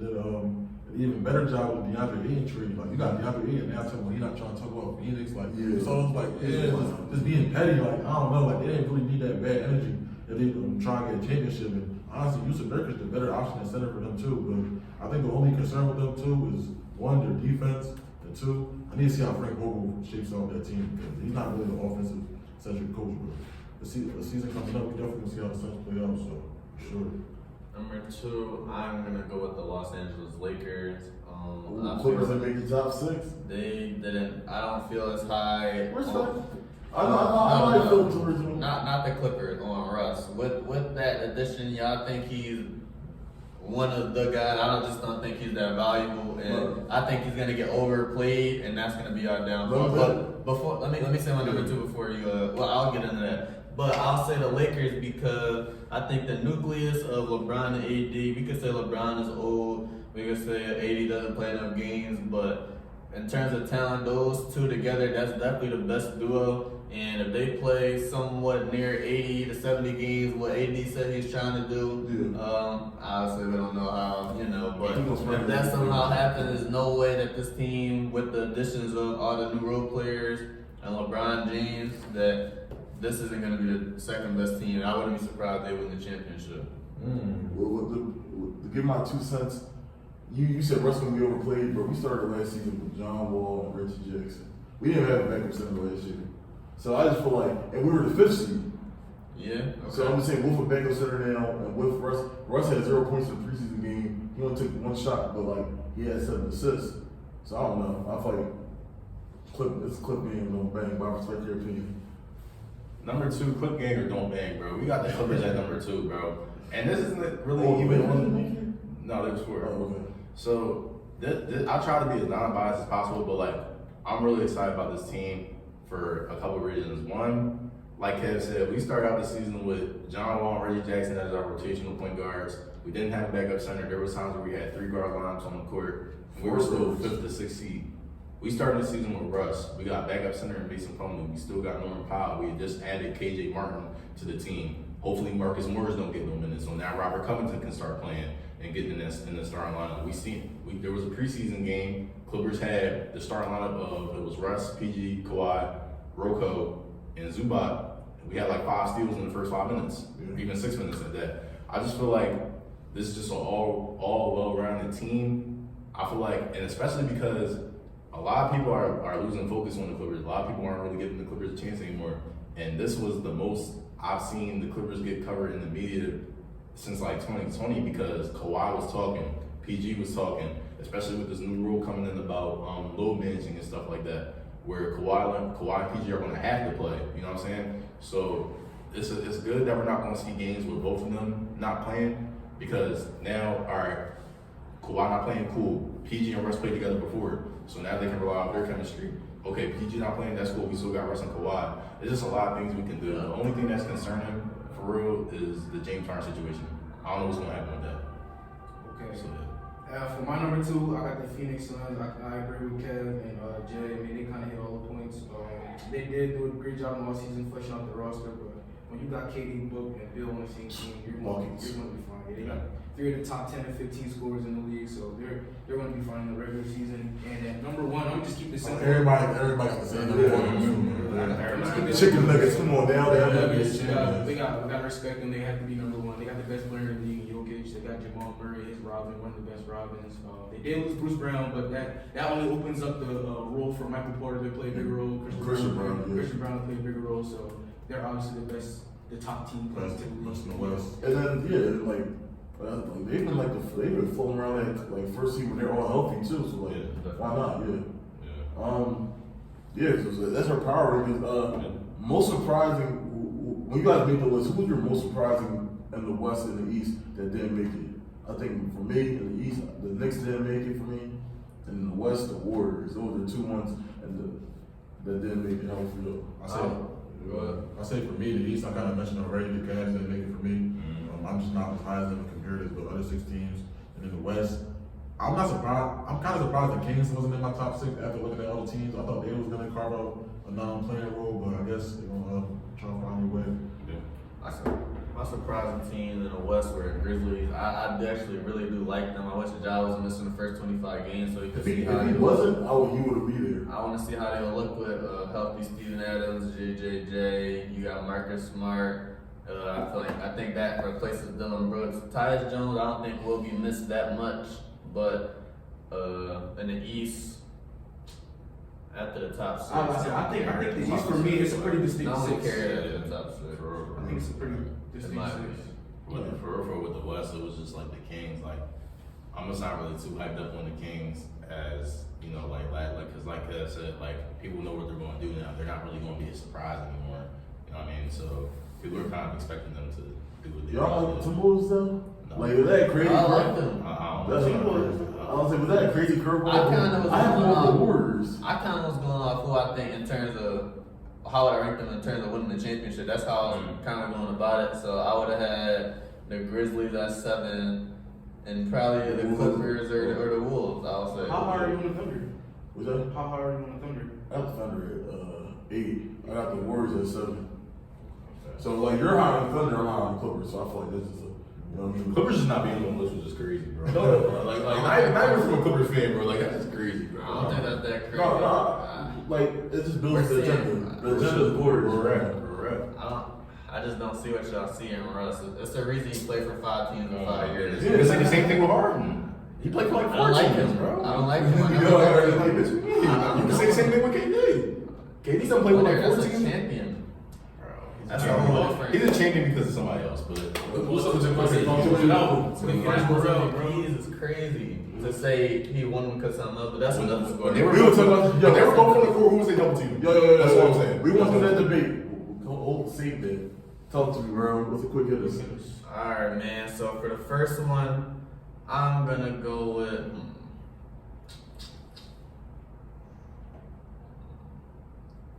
did an even better job with DeAndre Ayton trade. Like, you got DeAndre Ayton, now tell me he's not trying to talk about Phoenix. Like, it's almost like, just being petty. Like, I don't know, like, they didn't really need that bad energy if they try and get a championship. And honestly, Yusuf Nurkic is the better option at center for them, too. But I think the only concern with them, too, is 1, their defense, and 2, I need to see how Frank Vogel shapes up that team because he's not really an offensive-centric coach. But the season coming up, we definitely see how the Suns play out, so sure. Number 2, I'm gonna go with the Los Angeles Lakers. Clippers that make the top 6. They didn't. I don't feel as high. I know how you feel towards them. Not the Clippers on Russ. With that addition, y'all think he's one of the guys. I just don't think he's that valuable, and I think he's gonna get overplayed, and that's gonna be our downfall. But before, let me say my number 2 before you. Well, I'll get into that. But I'll say the Lakers because I think the nucleus of LeBron and AD. We could say LeBron is old. We could say AD doesn't play enough games, but in terms of talent, those two together, that's definitely the best duo. And if they play somewhat near 80 to 70 games, what AD said he's trying to do, obviously we don't know how, but if that somehow happens, there's no way that this team, with the additions of all the new role players and LeBron James, that this isn't going to be the second best team. I wouldn't be surprised if they win the championship. Well, to give my 2 cents, you said Russ gonna be overplayed, but we started last season with John Wall and Reggie Jackson. We didn't have a backup center last year. So I just feel like, and we were the 5th seed. Yeah. Okay. So I'm just saying, with a backup center now, and with Russ had 0 points in the preseason game. He only took 1 shot, but like he had 7 assists. So I don't know. I feel like it's clip game, don't bang. But I respect your opinion. Number 2, clip game or don't bang, bro. We got the Clippers at number 2, bro. And this isn't really even on. No, they was 4. Oh, okay. So I try to be as non-biased as possible, but like I'm really excited about this team for a couple of reasons. One, like Kev said, we started out the season with John Wall and Reggie Jackson as our rotational point guards. We didn't have a backup center. There was times where we had 3 guard lineups on the court. And we were still 5th to 6th seed. We started the season with Russ. We got backup center and Mason Plumlee. We still got Norman Powell. We had just added KJ Martin to the team. Hopefully Marcus Morris don't get no minutes. So now Robert Covington can start playing and getting in the starting lineup. There was a preseason game. Clippers had the starting lineup of, it was Russ, PG, Kawhi, Rocco, and Zubac. We had like 5 steals in the first 5 minutes, even 6 minutes at that. I just feel like this is just an all well-rounded team. I feel like, and especially because a lot of people are losing focus on the Clippers. A lot of people aren't really giving the Clippers a chance anymore. And this was the most I've seen the Clippers get covered in the media since like 2020 because Kawhi was talking, PG was talking, especially with this new rule coming in about load managing and stuff like that, where Kawhi and PG are going to have to play. You know what I'm saying? So it's good that we're not going to see games with both of them not playing because now, all right, Kawhi not playing, cool. PG and Russ played together before, so now they can rely on their chemistry. Okay, PG not playing, that's cool. We still got Russ and Kawhi. There's just a lot of things we can do. The only thing that's concerning for real is the James Harden situation. I don't know what's gonna happen with that. Okay. So, For my number 2, I got the Phoenix Suns. I agree with Kev and Jay. I mean, they kind of hit all the points. They did do a great job all season fleshing out the roster, but when you got KD, Book, and Bill on the same team, you're going to be fine. Yeah, they got 3 of the top 10 and 15 scorers in the league, so they're going to be fine in the regular season. And at number 1, I'm gonna just keep this simple. Everybody can say number 1. Chicken nuggets, come on down there. We got to respect them. They have to be number 1. They got the best player in the league, Jokic. They got Jamal Murray, his Robin, one of the best Robins. They did lose Bruce Brown, but that only opens up the role for Michael Porter to play a bigger role. Christian Brown to play a bigger role. So they're obviously the top team players in the league. And then they've been floating around at like first seed when they're all healthy too. So why not? So that's our power rankings. Most surprising when you guys made the list, who was your most surprising in the West and the East that didn't make it? I think for me in the East, the Knicks didn't make it for me, and in the West, the Warriors. Those are the 2 ones that didn't make it. How for you? I say for me, the East, I kind of mentioned already, the Cavs didn't make it for me. I'm just not as high as them compared to the other 6 teams. And in the West, I'm not surprised. I'm kind of surprised the Kings wasn't in my top 6 after looking at all the teams. I thought they was going to carve out a non-playing role, but I guess they're going to try to find a way. My surprising teams in the West were Grizzlies. I actually really do like them. I wish Ja was missing the first 25 games so he could see how if he wasn't, you would be there. I want to see how they will look with healthy Steven Adams, JJJ. You got Marcus Smart. I think that replaces Dylan Brooks. Tyus Jones, I don't think will be missed that much, but in the East, after the top 6, I think the East for me is a pretty distinct 6. Carry that in the top 6. I think it's a pretty distinct 6. With the West, it was just like the Kings. Like I'm just not really too hyped up on the Kings as because like Kev said, like people know what they're going to do now. They're not really going to be a surprise anymore. You know what I mean? So People are kind of expecting them to do what they Y'all like do. Timberwolves though? No. Like, was that crazy? I like them. I That's don't what know. I was like, was that a crazy curveball? I kinda was I have going more off- the Warriors. I kind of was going off who I think in terms of how I rank them in terms of winning the championship. That's how I was kind of going about it. So I would have had the Grizzlies at 7, and probably the Clippers or the Wolves. I'll say. How high are you on the Thunder? Was that? How high are you on the Thunder? I got the Thunder at 8. I got the Warriors at 7. So like you're high on the Thunder, I'm high on the Clippers. So I feel like this is a, you know what I mean? Clippers just not being on the list was just crazy, bro. like not even from a Clippers fan, bro. Like that's just crazy, bro. I don't think that's that crazy. No, like it just builds the We're agenda. seeing- The agenda of the Warriors. Correct. I just don't see what y'all see in Russ. It's the reason he played for 5 teams in 5 years. Yeah, it's like the same thing with Harden. He played for like I 4 don't like teams, him, bro. I don't like him. I You never know, liked like, him. Like, what you mean? You can say the same thing with KD. KD done play with like 4 That's a teams. champion. That's a not whole real. different- He's a champion because of somebody else, but What's up with the To be first MVPs is crazy. To say he won because of something else, but that's another story. they were We were talking about they were both on the court. Who was they double team? That's what I'm saying. We want to do that debate. Hold save that. Talk to me, bro. What's a quick hitters? Alright, man. So for the first one, I'm gonna go with.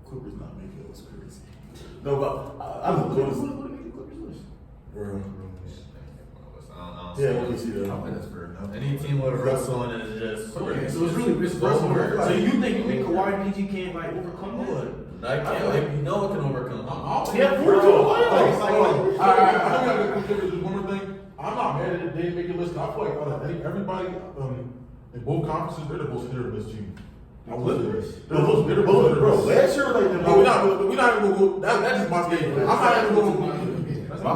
Clippers not making it was crazy. No, but I don't know. Bro. Yeah, we can see that. I think that's fair enough. Any team with Russ on it is just. So it's really risk over. So you think Kawhi and PG can't like overcome that? I can't. Like, you know it can overcome. Yeah, We're doing bro. playoffs. I know we got to do one more thing. I'm not mad at it. They didn't make it list. I feel like everybody in both conferences, they're the most hitter of this team. I would say this. They're the most hitter. Bro, last year, like, No, we're not even going to go. That's just my statement. I'm not even going to go. I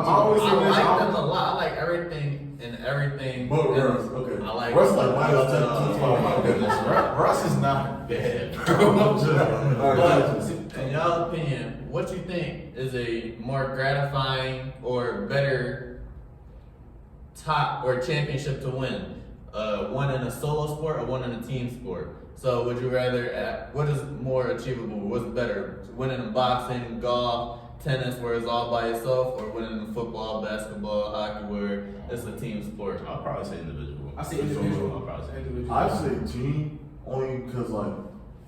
like them a lot. I like everything and everything. But and Russ, okay. I like Russ like minus 10. Oh my goodness, Russ is not bad, bro. But in y'all opinion, what you think is a more gratifying or better top or championship to win? One in a solo sport or one in a team sport? So would you rather, what is more achievable? What's better? Winning in boxing, golf, tennis where it's all by yourself, or winning in football, basketball, hockey where it's a team sport? I'll probably say individual. I say individual. I'll probably say Individual. I say team only because like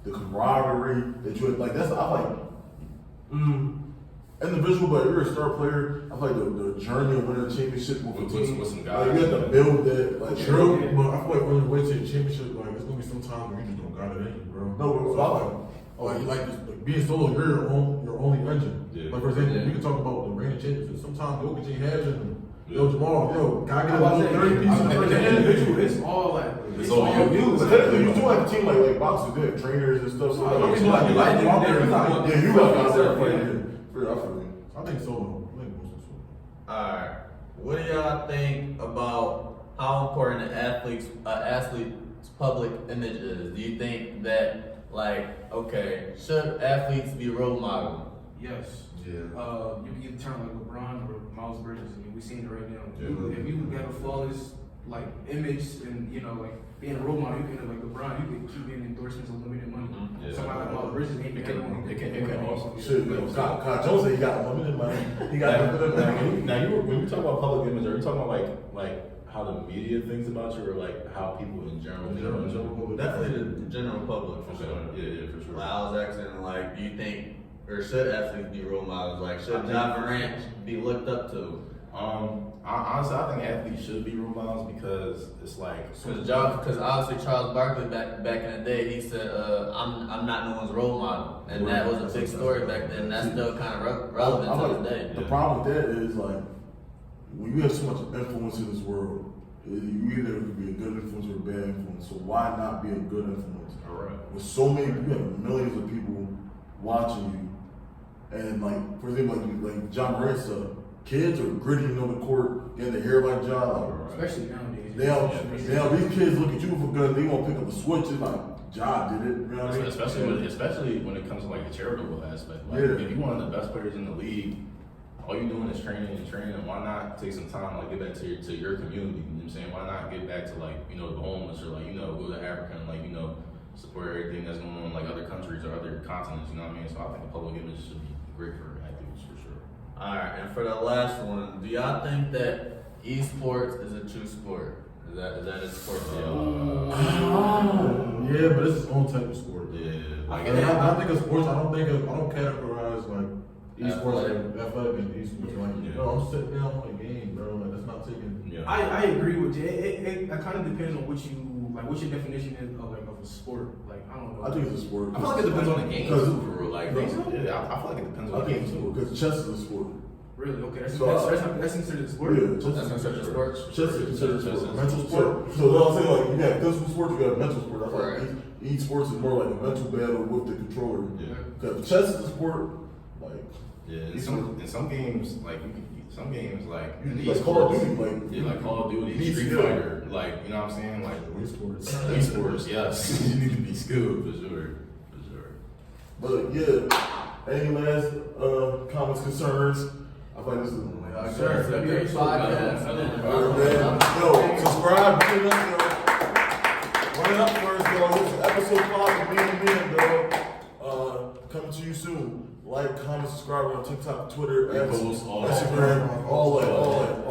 the camaraderie that you like. That's I like. Individual, but if you're a star player, I feel like the journey of winning a championship with a team. With some Like, guys. you have to build that. Like True, but I feel like when you wait to the championship, like it's gonna be some times where you just don't got it in you, bro. No, but So I like you like this, like being solo, you're your only engine. Yeah. Like for example, Yeah. we can talk about the reigning champions. Sometimes Jokic ain't having them. Yo, Jamal, yo, can I get I a was little saying, 30 pieces? as an individual, it's all like It's all you. But technically, you do have a team like boxers, they have trainers and stuff. So I mean, like, you like them out there, you like- yeah, you like out there fighting. I feel you. I think solo. I think most solo. Alright. What do y'all think about how important an athlete's public image is? Do you think that, like, okay, should athletes be role models? yes. Yeah. You can either turn like LeBron or Miles Bridges. I mean, we're seeing it right now. Yeah. If you got a flawless like image and like being a role model, you can like LeBron, you can keep getting endorsements of limited money. Yeah. Somebody like Miles Bridges ain't It been can- it can also- Shit, Kyle Jones said he got limited money. He got limited money. Now when you talk about public image, are you talking about like how the media thinks about you, or like how people in general? Definitely the general public, for sure. Yeah, for sure. Like, I was asking, like, do you think, or should athletes be role models? Like, should John Morant be looked up to? Honestly, I think athletes should be role models because it's like Because obviously Charles Barkley back in the day, he said, I'm not no one's role model. And that was a big story back then. That's still kind of relevant to this day. The problem with that is like when you have so much influence in this world, you either can be a good influence or a bad influence. So why not be a good influence? Correct. With so many, you have millions of people watching you, and like for example, like John Morant said, kids are gritting on the court, getting their hair like John. Like, especially nowadays. now these kids look at you for guns, they won't pick up a switch. It's like John did it. You know what I mean? Especially when it comes to like the charitable aspect. Like Yeah. if you're one of the best players in the league, all you're doing is training and training. Why not take some time, like get back to your community? You know what I'm saying? Why not get back to like the homeless, or like go to Africa and like support everything that's going on in like other countries or other continents. You know what I mean? So I think the public image should be great for athletes for sure. Alright, and for the last one, do y'all think that esports is a true sport? Is that a sport for y'all? Yeah, but it's its own type of sport. Yeah. Like, And I think of sports. I don't categorize like esports like athletic and esports. Like, Yeah. I'm sitting down on a game, bro. Like, that's not taking. yeah. I agree with you. It kind of depends on what your definition is of like of a sport. Like I don't know. I think it's a sport. I feel like it depends on the game Because- too, for real. Like, No. yeah, I feel like it depends on I the game think too. because chess is a sport. Really? Okay, that's So, considered a sport. Yeah, chess That's is considered a sport? Chess is considered a Chess sport. is Mental a sport. So I'll say like you have physical sports, you got mental sport. I feel Right. like each sports is more like a mental battle with the controller. Yeah. Because chess is a sport, like Yeah, in some games, like you like Call of Duty, like yeah, like Call of Duty, Be Street skilled. Fighter, like you know what I'm saying, like Esports. esports. Yes, you need to be skilled for sure. But yeah, any last comments, concerns? I find this is Sure, it's a great podcast. Alright, man. Yo, subscribe, run it up, yo. Run it up first, yo. This is episode 5 of Being Men, yo. Coming to you soon. Like, comment, subscribe on TikTok, Twitter, We post all that. Instagram, all that.